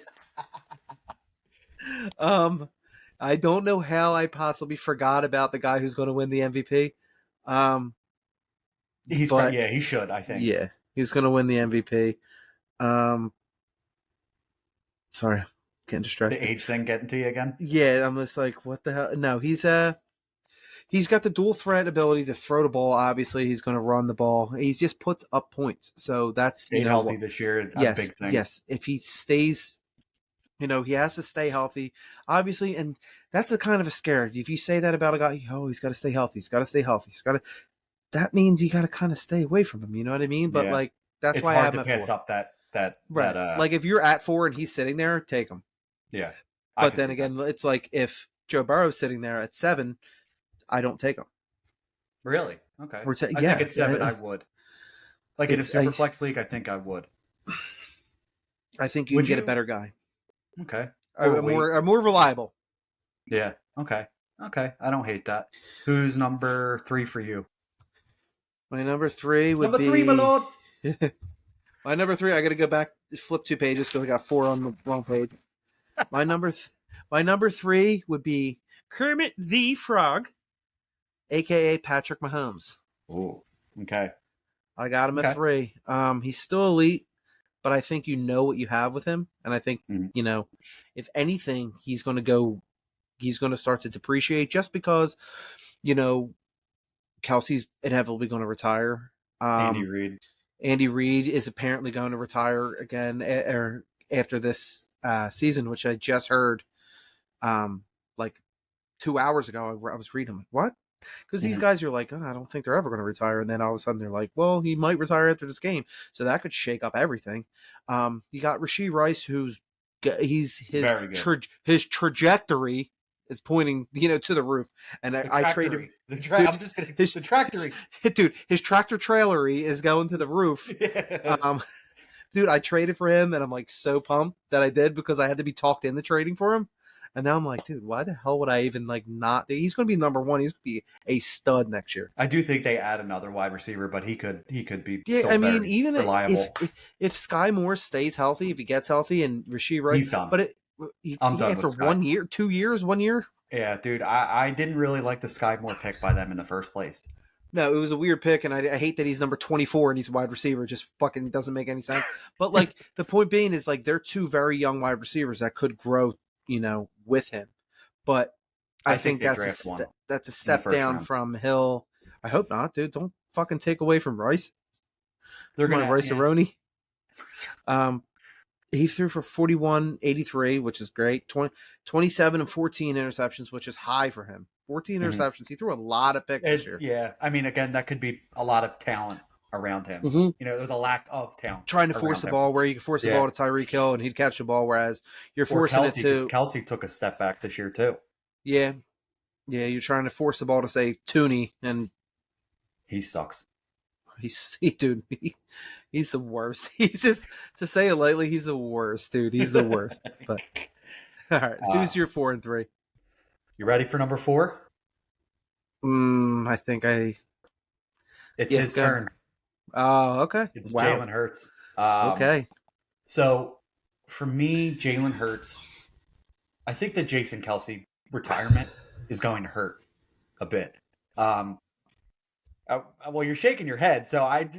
Speaker 2: I don't know how I possibly forgot about the guy who's going to win the MVP.
Speaker 1: He should, I think.
Speaker 2: Yeah, he's going to win the MVP. Sorry, getting distracted.
Speaker 1: The age thing getting to you again?
Speaker 2: Yeah, I'm just like, what the hell? No, he's got the dual threat ability to throw the ball. Obviously, he's going to run the ball. He just puts up points. So that's
Speaker 1: staying healthy this year. A big thing.
Speaker 2: Yes, if he stays, he has to stay healthy. Obviously, and that's a kind of a scare. If you say that about a guy, he's got to stay healthy. He's got to stay healthy. That means you got to kind of stay away from him. You know what I mean? But like that's why
Speaker 1: it's hard to pass up that
Speaker 2: right. Like if you're at 4 and he's sitting there, take him.
Speaker 1: Yeah.
Speaker 2: But then again, it's like if Joe Burrow's sitting there at 7, I don't take him.
Speaker 1: Really? Okay. I think at 7 I would. Like in a super flex league, I think I would.
Speaker 2: I think you can get a better guy.
Speaker 1: Okay.
Speaker 2: More reliable.
Speaker 1: Yeah. Okay. I don't hate that. Who's number 3 for you?
Speaker 2: My number 3 would be...
Speaker 1: Number 3, my lord!
Speaker 2: My number 3, I got to go back, flip 2 pages because I got 4 on the wrong page. My number 3 would be Kermit the Frog, a.k.a. Patrick Mahomes.
Speaker 1: Oh, okay.
Speaker 2: I got him at 3. He's still elite, but I think you know what you have with him. And I think, if anything, he's going to start to depreciate just because, Kelsey's inevitably going to retire. Andy Reid is apparently going to retire again after this season, which I just heard like 2 hours ago. I was reading, what? Because these guys are like, I don't think they're ever going to retire. And then all of a sudden they're like, well, he might retire after this game. So that could shake up everything. You got Rashee Rice, his trajectory is pointing, to the roof. And I traded
Speaker 1: the tractory.
Speaker 2: Dude, his tractor trailery is going to the roof. Yeah. Dude, I traded for him, and I'm like so pumped that I did because I had to be talked into trading for him. And now I'm like, dude, why the hell would I even not? He's going to be number 1. He's going to be a stud next year.
Speaker 1: I do think they add another wide receiver, but he could be.
Speaker 2: Yeah,
Speaker 1: still
Speaker 2: even
Speaker 1: reliable.
Speaker 2: if Sky Moore stays healthy, if he gets healthy, and Rashee Rice,
Speaker 1: he's done.
Speaker 2: But
Speaker 1: I'm done
Speaker 2: after
Speaker 1: with Sky.
Speaker 2: 1 year, 2 years, 1 year.
Speaker 1: Yeah, dude, I didn't really like the Sky Moore pick by them in the first place.
Speaker 2: No, it was a weird pick, and I hate that he's number 24 and he's a wide receiver. It just fucking doesn't make any sense. But like the point being is like they're 2 very young wide receivers that could grow, with him. But I think that's a step down from Hill. I hope not, dude. Don't fucking take away from Rice.
Speaker 1: They're going to
Speaker 2: Rice-A-Roni. He threw for 41-83, which is great. 27 and 14 interceptions, which is high for him. 14 interceptions. He threw a lot of picks this year.
Speaker 1: Yeah. I mean, again, that could be a lot of talent around him. The lack of talent.
Speaker 2: Trying to force the ball where you can force the ball to Tyreek Hill and he'd catch the ball, whereas you're forcing
Speaker 1: Kelsey,
Speaker 2: it to...
Speaker 1: Kelsey took a step back this year, too.
Speaker 2: Yeah. Yeah, you're trying to force the ball to, say, Tooney, and...
Speaker 1: He sucks.
Speaker 2: He's the worst. He's just, to say it lightly, he's the worst, dude. He's the worst. But all right, who's your 4 and 3?
Speaker 1: You ready for number 4?
Speaker 2: I think
Speaker 1: it's his turn.
Speaker 2: Oh, okay.
Speaker 1: It's Jalen Hurts.
Speaker 2: Okay.
Speaker 1: So for me, Jalen Hurts, I think the Jason Kelsey retirement is going to hurt a bit. Well, you're shaking your head, so I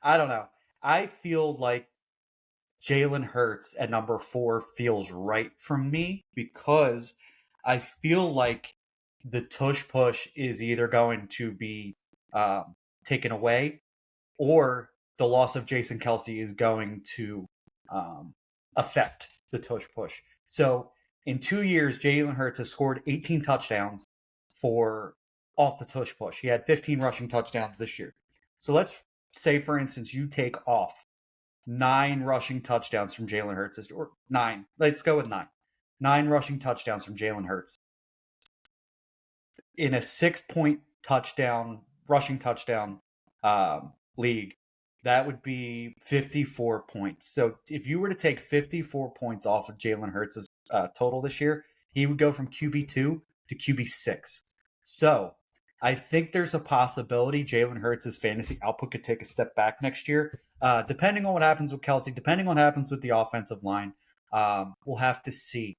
Speaker 1: don't know. I feel like Jalen Hurts at number 4 feels right for me because I feel like the tush push is either going to be taken away or the loss of Jason Kelsey is going to affect the tush push. So in 2 years, Jalen Hurts has scored 18 touchdowns off the tush push. He had 15 rushing touchdowns this year. So let's say, for instance, you take off 9 rushing touchdowns from Jalen Hurts, or 9. Let's go with 9. 9 rushing touchdowns from Jalen Hurts in a 6-point rushing touchdown league. That would be 54 points. So if you were to take 54 points off of Jalen Hurts' total this year, he would go from QB2 to QB6. So I think there's a possibility Jalen Hurts' fantasy output could take a step back next year, depending on what happens with Kelsey, depending on what happens with the offensive line. We'll have to see.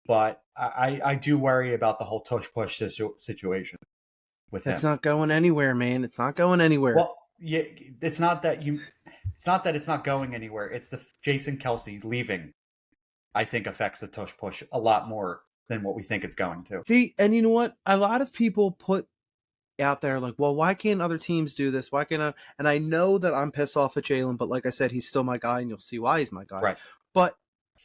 Speaker 1: But I do worry about the whole tush-push situation with him.
Speaker 2: It's not going anywhere, man. It's not going anywhere.
Speaker 1: Well, yeah, it's not that it's not going anywhere. It's the Jason Kelsey leaving, I think, affects the tush-push a lot more than what we think it's going to.
Speaker 2: See, and you know what? A lot of people put out there like, well, why can't other teams do this? Why can't I? And I know that I'm pissed off at Jalen, but like I said, he's still my guy, and you'll see why he's my guy.
Speaker 1: Right.
Speaker 2: But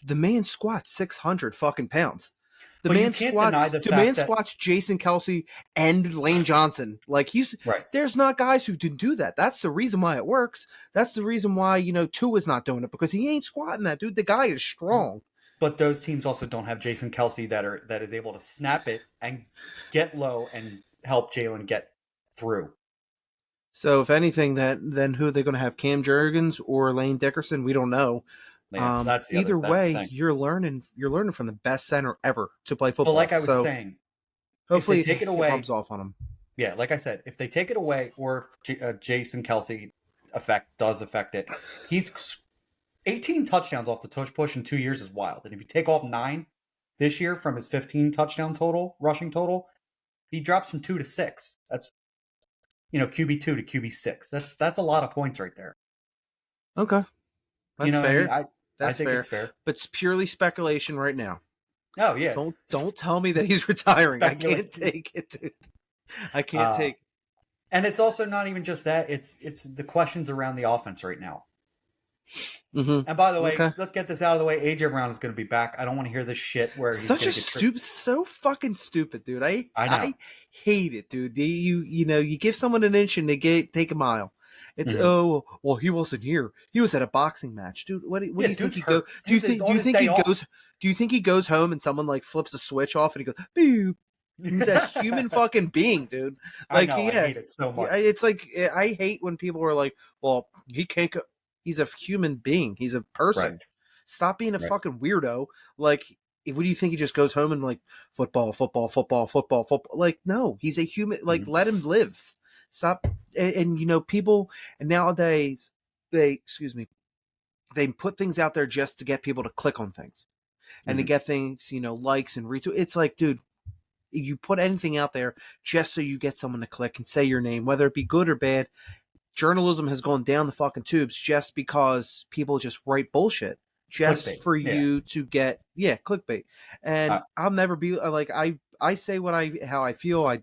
Speaker 2: the man squats 600 fucking pounds. The man squats Jason Kelsey and Lane Johnson. Like there's not guys who can do that. That's the reason why it works. That's the reason why, Tua's not doing it, because he ain't squatting that, dude. The guy is strong.
Speaker 1: But those teams also don't have Jason Kelsey that is able to snap it and get low and help Jalen get through.
Speaker 2: So if anything, then who are they going to have? Cam Jurgens or Lane Dickerson? We don't know.
Speaker 1: Man,
Speaker 2: either way, you're learning from the best center ever to play football.
Speaker 1: But like I was saying,
Speaker 2: hopefully
Speaker 1: if they take it away,
Speaker 2: it rubs off on him.
Speaker 1: Yeah, like I said, if they take it away, or if Jason Kelsey does affect it, he's 18 touchdowns off the tush push in 2 years is wild. And if you take off 9 this year from his 15 touchdown rushing total, he drops from 2 to 6. That's QB2 to QB6. That's a lot of points right there.
Speaker 2: Okay, that's fair.
Speaker 1: I think it's fair,
Speaker 2: but it's purely speculation right now.
Speaker 1: Oh yeah.
Speaker 2: Don't tell me that he's retiring. I can't take it, dude. I can't take it.
Speaker 1: And it's also not even just that. It's the questions around the offense right now.
Speaker 2: Mm-hmm.
Speaker 1: And by the way, let's get this out of the way. AJ Brown is going to be back. I don't want to hear this shit where he's
Speaker 2: such a stupid, so fucking stupid, dude. I hate it, dude. You give someone an inch and they take a mile. It's well, he wasn't here. He was at a boxing match, dude. What do you think he goes? Do you think he goes home and someone like flips a switch off and he goes, "Boo"? He's a human fucking being, dude. Like,
Speaker 1: I hate it so much.
Speaker 2: It's like I hate when people are like, "Well, he can't go." He's a human being. He's a person. Right. Stop being a fucking weirdo. Like, what do you think? He just goes home and like football. Like, no, he's a human. Like, let him live. Stop. And people, and nowadays they put things out there just to get people to click on things and to get things, likes and retweets. It's like, dude, you put anything out there just so you get someone to click and say your name, whether it be good or bad. Journalism has gone down the fucking tubes just because people just write bullshit just clickbait. For you to get clickbait. And I'll never be like, I say how I feel.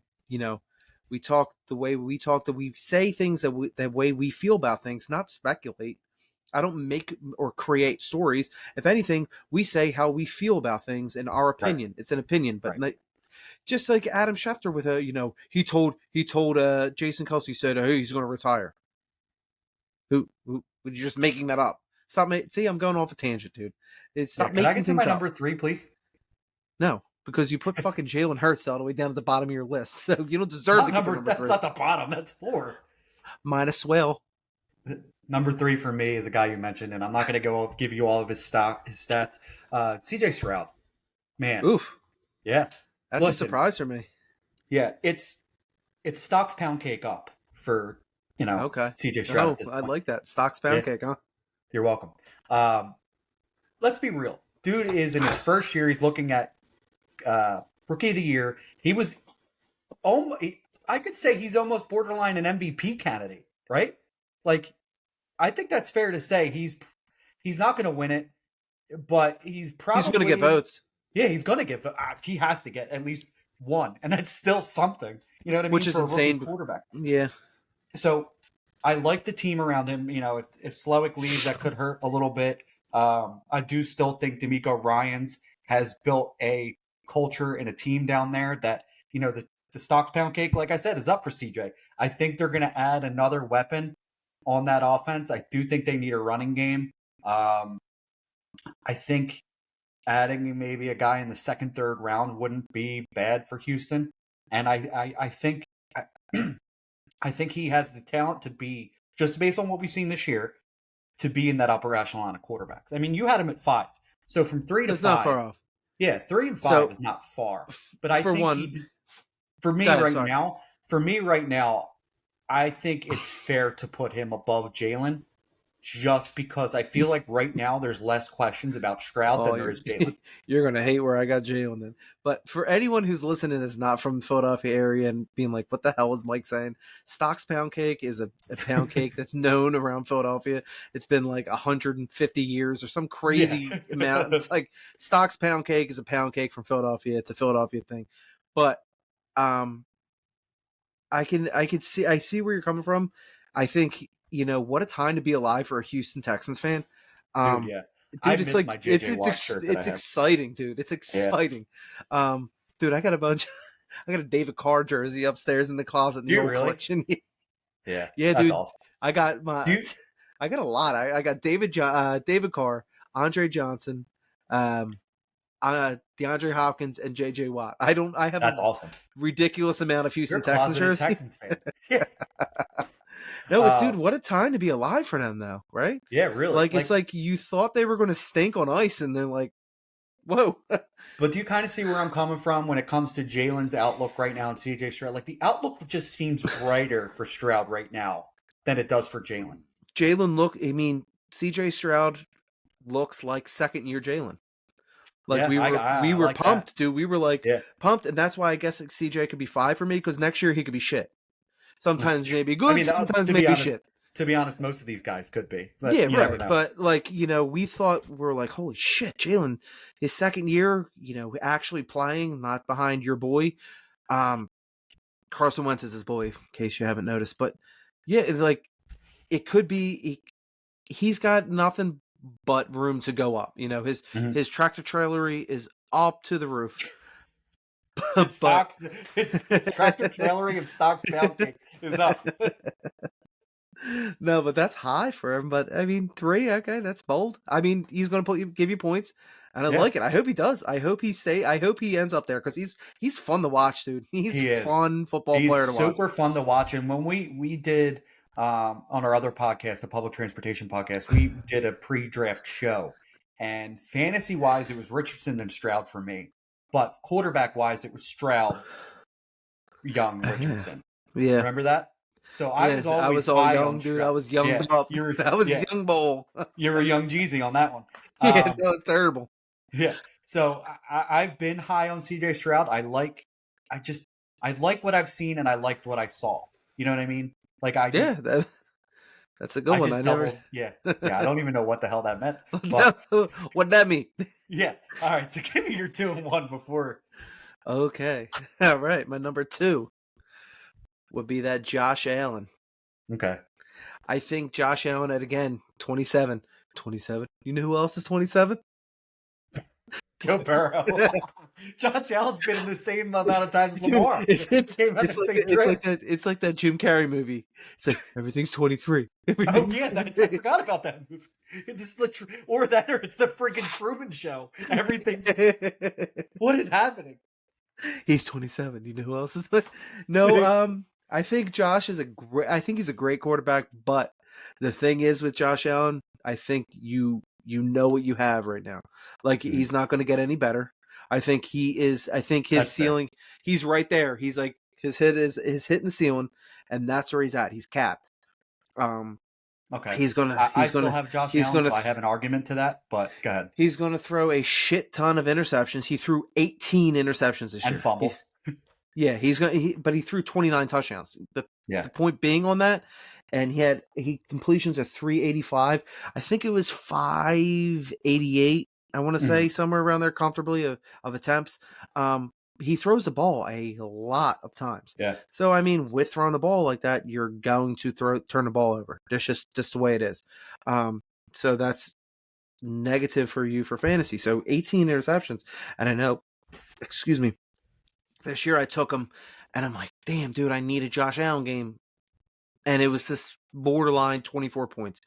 Speaker 2: We talk the way we talk, that we say things the way we feel about things, not speculate. I don't make or create stories. If anything, we say how we feel about things in our opinion. Right. It's an opinion, but just like Adam Schefter with he told Jason Kelsey said, hey, he's going to retire. Who you're just making that up. Stop. See, I'm going off a tangent, dude. Stop making things up. Can I get to my
Speaker 1: number 3, please?
Speaker 2: No. Because you put fucking Jalen Hurts all the way down at the bottom of your list, so you don't deserve to get number 3.
Speaker 1: That's not the bottom. That's 4.
Speaker 2: Minus Swale.
Speaker 1: Number 3 for me is a guy you mentioned, and I'm not going to give you all of his stats. CJ Stroud, man.
Speaker 2: Oof.
Speaker 1: Yeah,
Speaker 2: that's a surprise for me.
Speaker 1: Yeah, it's stocks pound cake up for CJ Stroud. At this point.
Speaker 2: I like that stocks pound cake, huh?
Speaker 1: You're welcome. Let's be real. Dude is in his first year. He's looking at Rookie of the Year. He was I could say he's almost borderline an MVP candidate, right? Like, I think that's fair to say. He's not going to win it, but he's going
Speaker 2: to get votes.
Speaker 1: Yeah, he's going to get votes. He has to get at least one, and that's still something. You know what I mean?
Speaker 2: Which is insane.
Speaker 1: Quarterback.
Speaker 2: Yeah.
Speaker 1: So I like the team around him. If Slowick leaves, that could hurt a little bit. I do still think D'Amico Ryans has built a culture and a team down there that, the stocks pound cake, like I said, is up for CJ. I think they're going to add another weapon on that offense. I do think they need a running game. I think adding maybe a guy in the second, third round wouldn't be bad for Houston. And I think I think he has the talent to be, just based on what we've seen this year, to be in that upper echelon of quarterbacks. I mean, you had him at 5. So from 3 to 5.
Speaker 2: That's not far off.
Speaker 1: Yeah, 3 and 5 is not far. But I think for me right now, I think it's fair to put him above Jalen, just because I feel like right now there's less questions about Stroud than there is Jalen.
Speaker 2: You're going to hate where I got Jalen then. But for anyone who's listening that's not from the Philadelphia area and being like, what the hell is Mike saying? Stock's Pound Cake is a pound cake that's known around Philadelphia. It's been like 150 years or some crazy amount. It's like Stock's Pound Cake is a pound cake from Philadelphia. It's a Philadelphia thing. But I see where you're coming from. I think, what a time to be alive for a Houston Texans fan.
Speaker 1: Dude, it's like my JJ Watt shirt
Speaker 2: it's exciting, dude. It's exciting.
Speaker 1: Yeah.
Speaker 2: Dude, I got a David Carr jersey upstairs in the closet in the old collection.
Speaker 1: Yeah,
Speaker 2: that's dude. Awesome. I got I got a lot. I got David Carr, Andre Johnson, DeAndre Hopkins, and JJ Watt. I have
Speaker 1: that's awesome.
Speaker 2: Ridiculous amount of Houston
Speaker 1: Texans
Speaker 2: jerseys.
Speaker 1: Texans fan. Yeah.
Speaker 2: No, dude, what a time to be alive for them, though, right?
Speaker 1: Yeah, really.
Speaker 2: Like it's like you thought they were going to stink on ice, and then like, whoa.
Speaker 1: But do you kind of see where I'm coming from when it comes to Jalen's outlook right now and CJ Stroud? Like, the outlook just seems brighter for Stroud right now than it does for Jalen.
Speaker 2: CJ Stroud looks like second-year Jalen. Like we were like pumped, dude. We were like pumped, and that's why I guess CJ could be 5 for me, because next year he could be shit. Sometimes maybe good, sometimes maybe shit.
Speaker 1: To be honest, most of these guys could be. But
Speaker 2: yeah, right. But like, we thought, we're like, holy shit, Jalen, his second year, actually playing, not behind your boy. Carson Wentz is his boy, in case you haven't noticed. But yeah, it's like, it could be, he's got nothing but room to go up. His tractor trailery is up to the roof.
Speaker 1: His tractor trailery of Stock's Pound Cake is up.
Speaker 2: No, but that's high for him. But I mean, 3, okay, that's bold. I mean, he's going to give you points, and I like it. I hope he does. I hope he ends up there, because he's fun to watch, dude. He's a fun football player to watch.
Speaker 1: He's super fun to watch. And when we did on our other podcast, the Public Transportation Podcast, we did a pre-draft show, and fantasy-wise, it was Richardson and Stroud for me. But quarterback-wise, it was Stroud, Young, Richardson.
Speaker 2: Yeah.
Speaker 1: Remember that? So I was
Speaker 2: all young, dude. I was young up. I was young bull.
Speaker 1: You were young Jeezy on that one.
Speaker 2: Yeah, that was terrible.
Speaker 1: Yeah. So I've been high on CJ Stroud. I like what I've seen, and I liked what I saw. You know what I mean? Like
Speaker 2: that's a good one. I
Speaker 1: don't even know what the hell that meant.
Speaker 2: What'd that mean?
Speaker 1: Yeah. All right. So give me your 2 and 1 before. Okay.
Speaker 2: All right. My number 2 would be that Josh Allen.
Speaker 1: Okay.
Speaker 2: I think Josh Allen at, again, 27. 27. You know who else is 27?
Speaker 1: Joe Burrow. Josh Allen's been in the same amount of times Lamar.
Speaker 2: It's like that Jim Carrey movie. It's like, everything's 23.
Speaker 1: I forgot about that movie. It's the or it's the freaking Truman Show. Everything's what is happening?
Speaker 2: He's 27. You know who else is? No, I think Josh is he's a great quarterback, but the thing is with Josh Allen, I think you know what you have right now. Like, he's not going to get any better. I think his ceiling, he's right there. He's like, his hitting the ceiling, and that's where he's at. He's capped.
Speaker 1: Okay.
Speaker 2: I
Speaker 1: still have Josh Allen, so I have an argument to that, but go ahead.
Speaker 2: He's going to throw a shit ton of interceptions. He threw 18 interceptions this year.
Speaker 1: And fumbles.
Speaker 2: But he threw 29 touchdowns. The point being on that, and he completions of 385. I think it was 588. I want to say somewhere around there, comfortably of attempts. He throws the ball a lot of times.
Speaker 1: Yeah.
Speaker 2: So I mean, with throwing the ball like that, you're going to turn the ball over. That's just the way it is. So that's negative for you for fantasy. So 18 interceptions, and I know, excuse me, this year I took him, and I'm like, damn, dude, I need a Josh Allen game. and it was this borderline 24 points.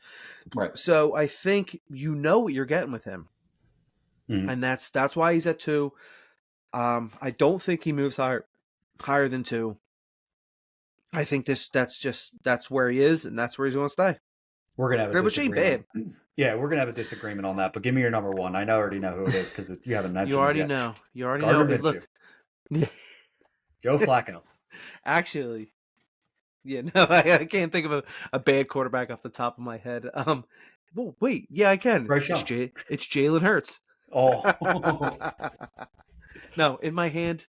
Speaker 1: Right.
Speaker 2: So I think you know what you're getting with him, and that's why he's at 2. I don't think he moves higher than 2. I think that's where he is, and that's where he's going to stay.
Speaker 1: We're gonna have a disagreement.
Speaker 2: Which ain't bad.
Speaker 1: Yeah, we're gonna have a disagreement on that. But give me your number 1. I already know who it is because you haven't mentioned.
Speaker 2: You already
Speaker 1: it yet.
Speaker 2: know. You already
Speaker 1: Gardner
Speaker 2: know. Look,
Speaker 1: Joe Flacco.
Speaker 2: Actually, yeah, no, I can't think of a bad quarterback off the top of my head. Well, wait, yeah, I can.
Speaker 1: Right,
Speaker 2: It's Jalen Hurts.
Speaker 1: Oh.
Speaker 2: No, in my hand,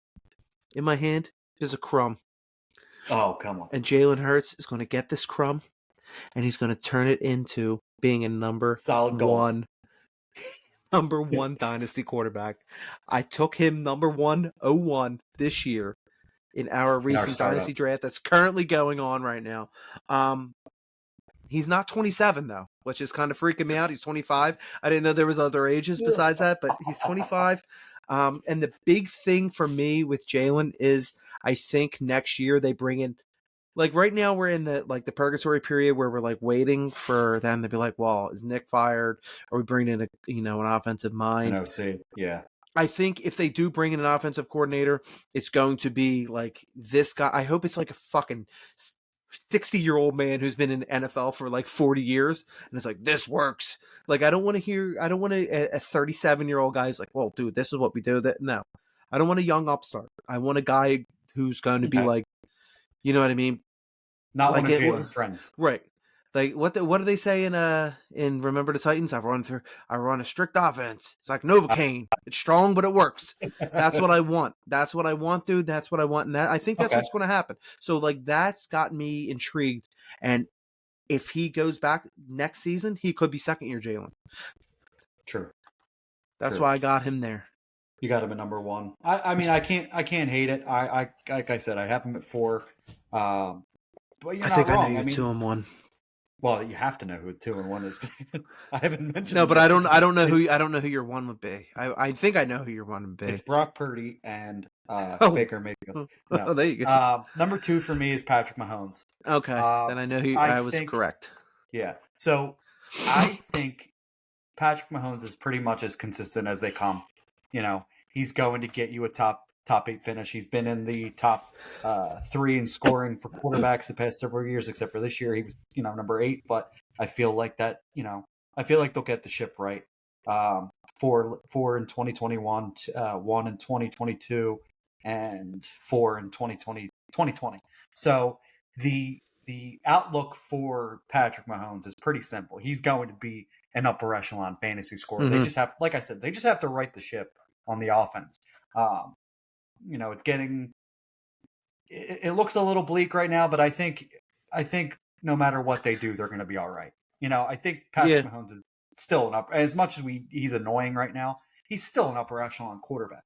Speaker 2: there's a crumb.
Speaker 1: Oh, come on.
Speaker 2: And Jalen Hurts is going to get this crumb, and he's going to turn it into being a number one dynasty quarterback. I took him number 101 this year in our recent dynasty draft that's currently going on right now. He's not 27 though, which is kind of freaking me out. He's 25. I didn't know there was other ages besides that, but he's 25. And the big thing for me with Jalen is I think next year they bring in, like right now we're in the purgatory period where we're like waiting for them to be like, well, is Nick fired? Are we bringing in an offensive mind?
Speaker 1: An OC, yeah.
Speaker 2: I think if they do bring in an offensive coordinator, it's going to be like this guy. I hope it's like a fucking 60-year-old man who's been in the NFL for like 40 years. And it's like, this works. Like, I don't want a 37-year-old guy who's like, well, dude, this is what we do. No, I don't want a young upstart. I want a guy who's going to be like, you know what I mean?
Speaker 1: Not like one of Jalen's friends.
Speaker 2: Right. Like what do they say in Remember the Titans? I run a strict offense. It's like Novocaine. It's strong, but it works. That's what I want. That's what I want, dude. That's what I want. And I think that's what's going to happen. So like that's got me intrigued. And if he goes back next season, he could be second year Jalen.
Speaker 1: True.
Speaker 2: That's why I got him there.
Speaker 1: You got him at number 1. I mean, I can't hate it. I like I said, I have him at 4. But you're not wrong.
Speaker 2: I know you're 2-1.
Speaker 1: Well, you have to know who 2-1 is. I haven't mentioned.
Speaker 2: No, but I don't know who your 1 would be. I think I know who your 1 would be.
Speaker 1: It's Brock Purdy and Baker Mayfield. No.
Speaker 2: Oh, there you go.
Speaker 1: Number 2 for me is Patrick Mahomes.
Speaker 2: Okay, then I know I was correct.
Speaker 1: Yeah, so I think Patrick Mahomes is pretty much as consistent as they come. He's going to get you a top 8 finish. He's been in the top 3 in scoring for quarterbacks the past several years, except for this year. He was, number 8, but I feel like that, I feel like they'll get the ship right. 4 in 2021, 1 in 2022, and 4 in 2020. So the outlook for Patrick Mahomes is pretty simple. He's going to be an upper echelon fantasy scorer. Mm-hmm. They just have, like I said, they just have to right the ship on the offense. It's getting. It looks a little bleak right now, but I think no matter what they do, they're going to be all right. I think Patrick Mahomes is still an upper. As much as he's annoying right now, he's still an upper echelon quarterback.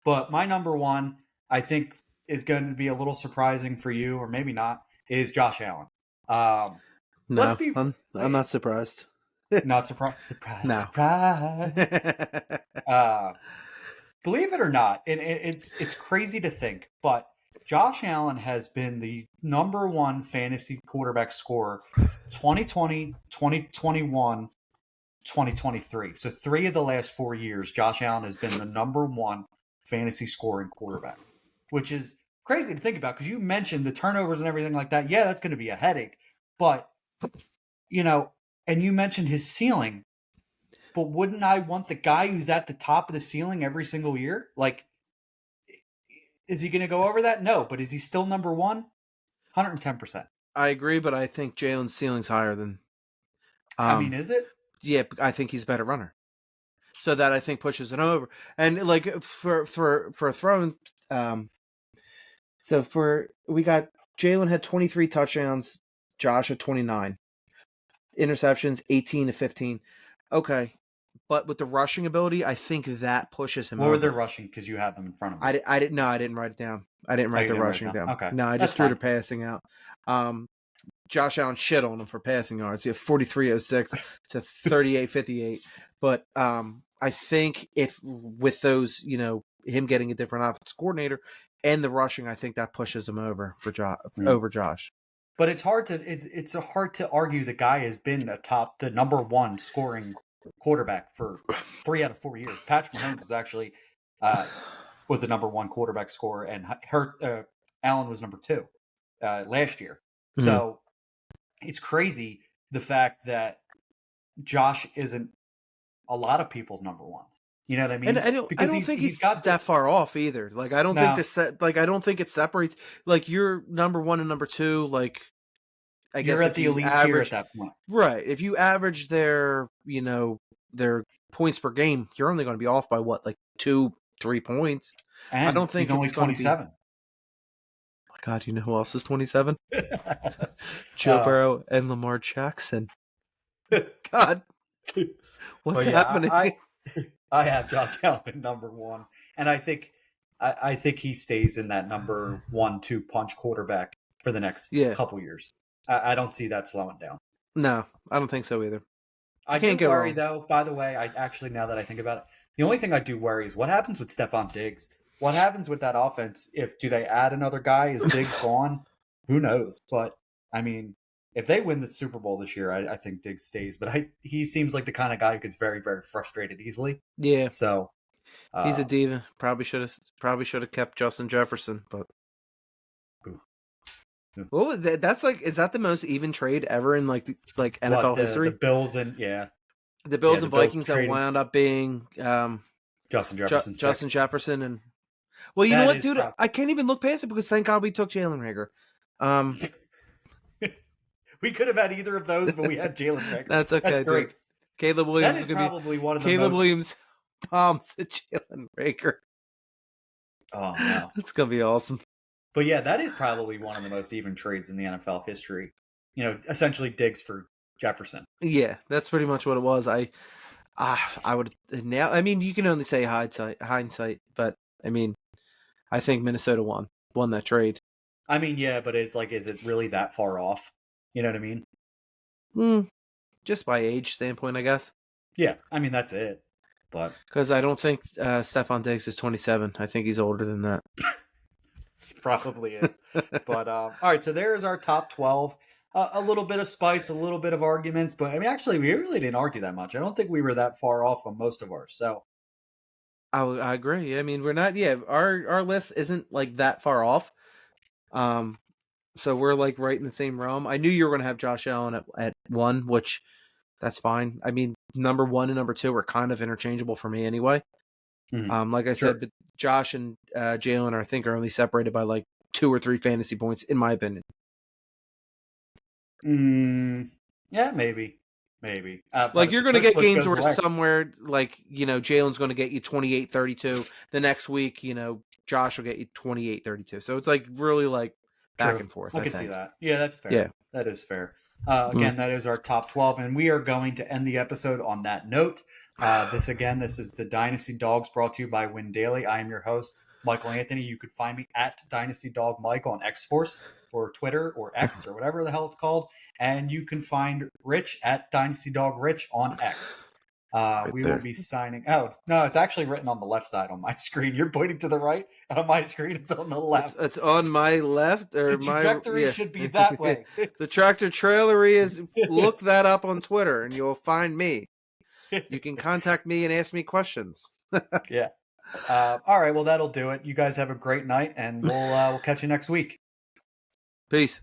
Speaker 1: But my number 1, I think, is going to be a little surprising for you, or maybe not, is Josh Allen.
Speaker 2: No, I'm not surprised.
Speaker 1: Not surprised. Surprise.
Speaker 2: No.
Speaker 1: Surprise. Believe it or not, and it's crazy to think, but Josh Allen has been the number 1 fantasy quarterback scorer 2020, 2021, 2023. So 3 of the last 4 years, Josh Allen has been the number 1 fantasy scoring quarterback, which is crazy to think about because you mentioned the turnovers and everything like that. Yeah, that's going to be a headache. But, and you mentioned his ceiling. But wouldn't I want the guy who's at the top of the ceiling every single year? Like, is he going to go over that? No, but is he still number 1? 110%.
Speaker 2: I agree, but I think Jalen's ceiling's higher than.
Speaker 1: Is it?
Speaker 2: Yeah, I think he's a better runner. So that I think pushes it over. And like for a throwing, we got Jalen had 23 touchdowns, Josh had 29 interceptions, 18 to 15. Okay. But with the rushing ability, I think that pushes him over.
Speaker 1: What were they rushing? Because you have them in front of me.
Speaker 2: I didn't write it down. I didn't write the rushing down.
Speaker 1: Okay.
Speaker 2: No, I just threw the passing out. Josh Allen shit on him for passing yards. He had 43.06 to 38.58. But I think if with those, him getting a different offensive coordinator, and the rushing, I think that pushes him over for over Josh.
Speaker 1: But it's hard to argue the guy has been the number one scoring quarterback for 3 out of 4 years. Patrick Mahomes was actually was the number one quarterback scorer, and Allen was number 2 last year. Mm-hmm. So it's crazy the fact that Josh isn't a lot of people's number ones. You know what I mean?
Speaker 2: And I don't think he's got that far off either. Like I don't think it separates. Like you're number 1 and number 2. Like I guess
Speaker 1: you're at the elite tier at that point,
Speaker 2: right? If you average their points per game, you're only going to be off by what, like 2-3 points.
Speaker 1: And I don't think he's only 27.
Speaker 2: Oh my God, you know who else is 27? Joe Burrow and Lamar Jackson. God, what's happening?
Speaker 1: I have Josh Allen number 1, and I think he stays in that number 1-2 punch quarterback for the next couple years. I don't see that slowing down.
Speaker 2: No, I don't think so either.
Speaker 1: I can't do worry though. By the way, now that I think about it, the only thing I do worry is what happens with Stephon Diggs. What happens with that offense? Do they add another guy? Is Diggs gone? Who knows? But I mean, if they win the Super Bowl this year, I think Diggs stays. But he seems like the kind of guy who gets very, very frustrated easily.
Speaker 2: Yeah.
Speaker 1: So
Speaker 2: he's a diva. Probably should have kept Justin Jefferson, but. Well, that's like, is that the most even trade ever in like NFL history?
Speaker 1: The Bills and
Speaker 2: the Bills and Vikings that wound up being
Speaker 1: Justin Jefferson.
Speaker 2: Justin Jefferson, and well, you know what, dude, I can't even look past it because thank God we took Jalen Reagor.
Speaker 1: We could have had either of those, but we had Jalen Reagor.
Speaker 2: That's okay. That's great. Dude. Caleb Williams
Speaker 1: is probably one of the
Speaker 2: Caleb Williams bombs at Jalen Reagor.
Speaker 1: Oh no,
Speaker 2: that's gonna be awesome.
Speaker 1: But yeah, that is probably one of the most even trades in the NFL history. You know, essentially Diggs for Jefferson.
Speaker 2: Yeah, that's pretty much what it was. I would now. I mean, you can only say hindsight, but I mean, I think Minnesota won that trade.
Speaker 1: I mean, yeah, but it's like, is it really that far off? You know what I mean?
Speaker 2: Just by age standpoint, I guess.
Speaker 1: Yeah, I mean that's it. But
Speaker 2: because I don't think Stephon Diggs is 27. I think he's older than that.
Speaker 1: Probably is. But all right, so there's our top 12. A little bit of spice, a little bit of arguments, but I mean, actually, we really didn't argue that much. I don't think we were that far off on most of ours. So
Speaker 2: I agree. I mean, we're not. Yeah, our list isn't like that far off. So we're like right in the same realm. I knew you were going to have Josh Allen at 1, which that's fine. I mean, number 1 and number 2 are kind of interchangeable for me anyway. Mm-hmm. Like I said, but Josh and Jalen, I think, are only separated by like 2 or 3 fantasy points, in my opinion.
Speaker 1: Yeah, maybe.
Speaker 2: Like you're going to get games where somewhere like, Jalen's going to get you 28-32. The next week, Josh will get you 28-32. So it's like really like back and forth.
Speaker 1: I can see that. Yeah, that's fair. Yeah, that is fair. Again, that is our top 12, and we are going to end the episode on that note. This is the Dynasty Dogs, brought to you by Win Daily. I am your host, Michael Anthony. You could find me at Dynasty Dog Mike on X-Force or Twitter or X or whatever the hell it's called. And you can find Rich at Dynasty Dog Rich on X. We will be signing out. No, it's actually written on the left side on my screen. You're pointing to the right. On my screen, it's on the left.
Speaker 2: It's on my left, or
Speaker 1: the trajectory should be that way.
Speaker 2: The tractor trailery is. Look that up on Twitter, and you'll find me. You can contact me and ask me questions.
Speaker 1: Yeah. All right. Well, that'll do it. You guys have a great night, and we'll catch you next week.
Speaker 2: Peace.